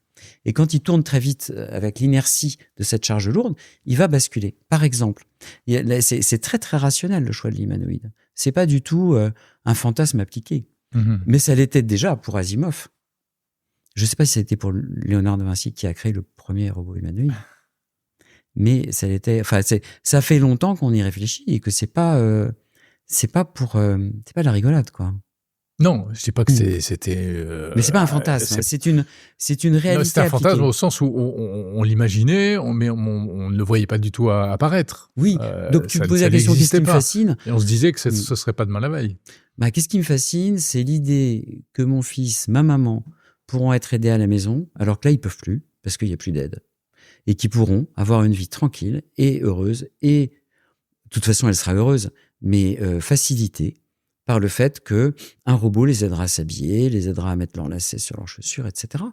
Et quand il tourne très vite avec l'inertie de cette charge lourde, il va basculer. Par exemple, c'est très très rationnel le choix de l'humanoïde. C'est pas du tout un fantasme appliqué, mais ça l'était déjà pour Asimov. Je sais pas si c'était pour Léonard de Vinci qui a créé le premier robot humanoïde. Mais ça fait longtemps qu'on y réfléchit et que c'est pas de la rigolade, quoi. Non, je dis pas que c'était. Mais c'est pas un fantasme. C'est une réalité. Non, c'était un fantasme au sens où on l'imaginait, mais on ne le voyait pas du tout apparaître. Oui. Donc tu me poses la question, qu'est-ce qui me fascine ? Et on se disait que ce serait pas demain la veille. Qu'est-ce qui me fascine, c'est l'idée que mon fils, ma maman pourront être aidés à la maison, alors que là ils peuvent plus parce qu'il y a plus d'aide. Et qui pourront avoir une vie tranquille et heureuse. Et de toute façon, elle sera heureuse, mais facilitée par le fait que un robot les aidera à s'habiller, les aidera à mettre leurs lacets sur leurs chaussures, etc.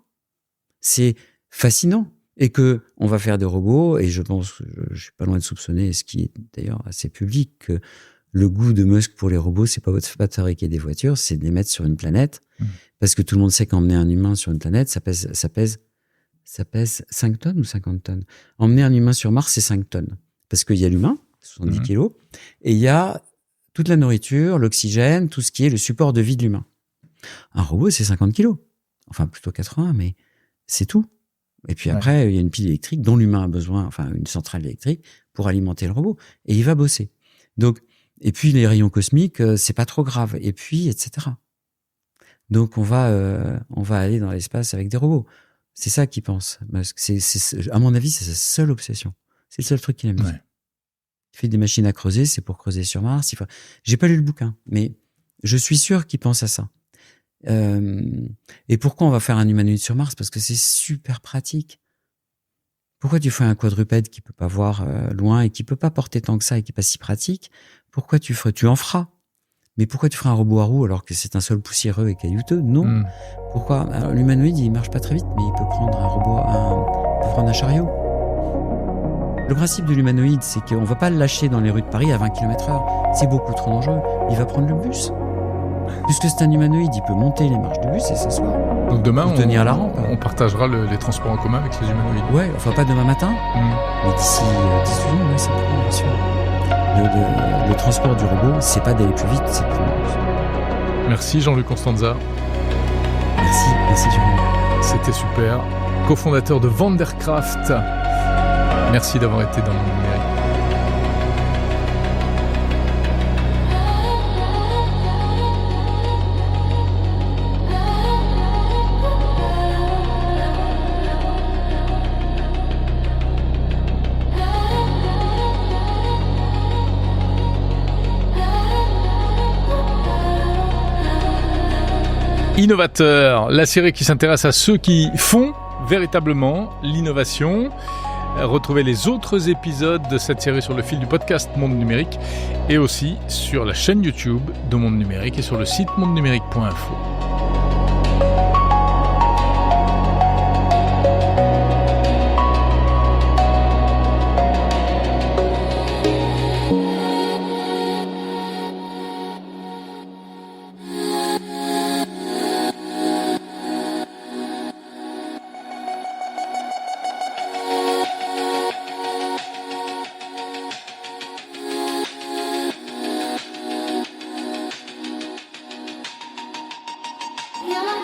C'est fascinant. Et que on va faire des robots, et je pense, je suis pas loin de soupçonner, ce qui est d'ailleurs assez public, que le goût de Musk pour les robots, c'est pas de fabriquer des voitures, c'est de les mettre sur une planète. Parce que tout le monde sait qu'emmener un humain sur une planète, ça pèse 5 tonnes ou 50 tonnes. Emmener un humain sur Mars, c'est 5 tonnes. Parce qu'il y a l'humain, 70 kilos, et il y a toute la nourriture, l'oxygène, tout ce qui est le support de vie de l'humain. Un robot, c'est 50 kilos. Enfin, plutôt 80, mais c'est tout. Et puis après, il y a une pile électrique dont l'humain a besoin, enfin, une centrale électrique pour alimenter le robot. Et il va bosser. Donc, et puis les rayons cosmiques, c'est pas trop grave. Et puis, etc. Donc, on va aller dans l'espace avec des robots. C'est ça qu'il pense. À mon avis, c'est sa seule obsession. C'est le seul truc qu'il aime dire. Il fait des machines à creuser, c'est pour creuser sur Mars. J'ai pas lu le bouquin, mais je suis sûr qu'il pense à ça. Et pourquoi on va faire un humanoïde sur Mars ? Parce que c'est super pratique. Pourquoi tu fais un quadrupède qui peut pas voir loin et qui peut pas porter tant que ça et qui est pas si pratique ? Pourquoi tu en feras ? Mais pourquoi tu feras un robot à roues alors que c'est un sol poussiéreux et caillouteux ? Non. Pourquoi ? Alors, l'humanoïde, il marche pas très vite, mais il peut prendre il peut prendre un chariot. Le principe de l'humanoïde, c'est qu'on va pas le lâcher dans les rues de Paris à 20 km/h. C'est beaucoup trop dangereux. Il va prendre le bus. Puisque c'est un humanoïde, il peut monter les marches de bus et s'asseoir. Donc demain, tenir la rampe. On partagera les transports en commun avec les humanoïdes. Ouais, enfin pas demain matin, mais d'ici 10 jours, c'est bon, bien sûr. Le transport du robot, c'est pas d'aller plus vite, c'est plus long. Merci Jean-Luc Constanza. Merci Jérôme. C'était super. Cofondateur de Vandercraft. Merci d'avoir été dans le monde numérique. Innovateur, la série qui s'intéresse à ceux qui font véritablement l'innovation. Retrouvez les autres épisodes de cette série sur le fil du podcast Monde Numérique et aussi sur la chaîne YouTube de Monde Numérique et sur le site mondenumérique.info. Yeah.